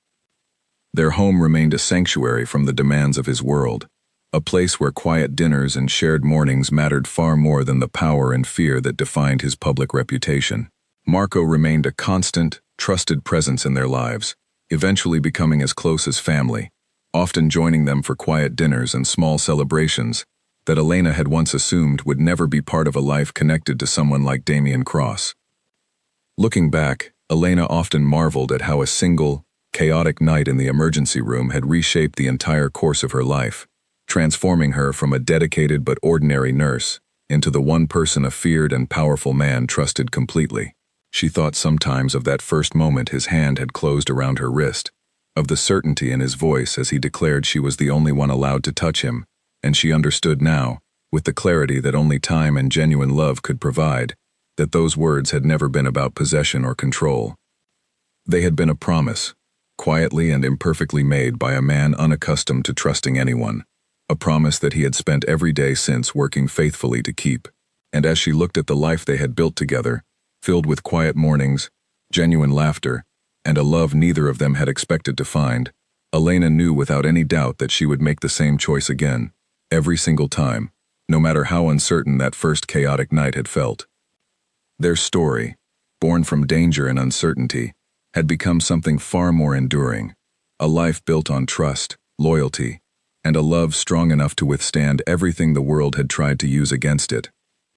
Their home remained a sanctuary from the demands of his world, a place where quiet dinners and shared mornings mattered far more than the power and fear that defined his public reputation. Marco remained a constant, trusted presence in their lives, eventually becoming as close as family, often joining them for quiet dinners and small celebrations that Elena had once assumed would never be part of a life connected to someone like Damien Cross. Looking back, Elena often marveled at how a single, chaotic night in the emergency room had reshaped the entire course of her life, transforming her from a dedicated but ordinary nurse into the one person a feared and powerful man trusted completely. She thought sometimes of that first moment his hand had closed around her wrist, of the certainty in his voice as he declared she was the only one allowed to touch him, and she understood now, with the clarity that only time and genuine love could provide, that those words had never been about possession or control. They had been a promise, quietly and imperfectly made by a man unaccustomed to trusting anyone, a promise that he had spent every day since working faithfully to keep. And as she looked at the life they had built together, filled with quiet mornings, genuine laughter, and a love neither of them had expected to find, Elena knew without any doubt that she would make the same choice again, every single time, no matter how uncertain that first chaotic night had felt. Their story, born from danger and uncertainty, had become something far more enduring, a life built on trust, loyalty, and a love strong enough to withstand everything the world had tried to use against it.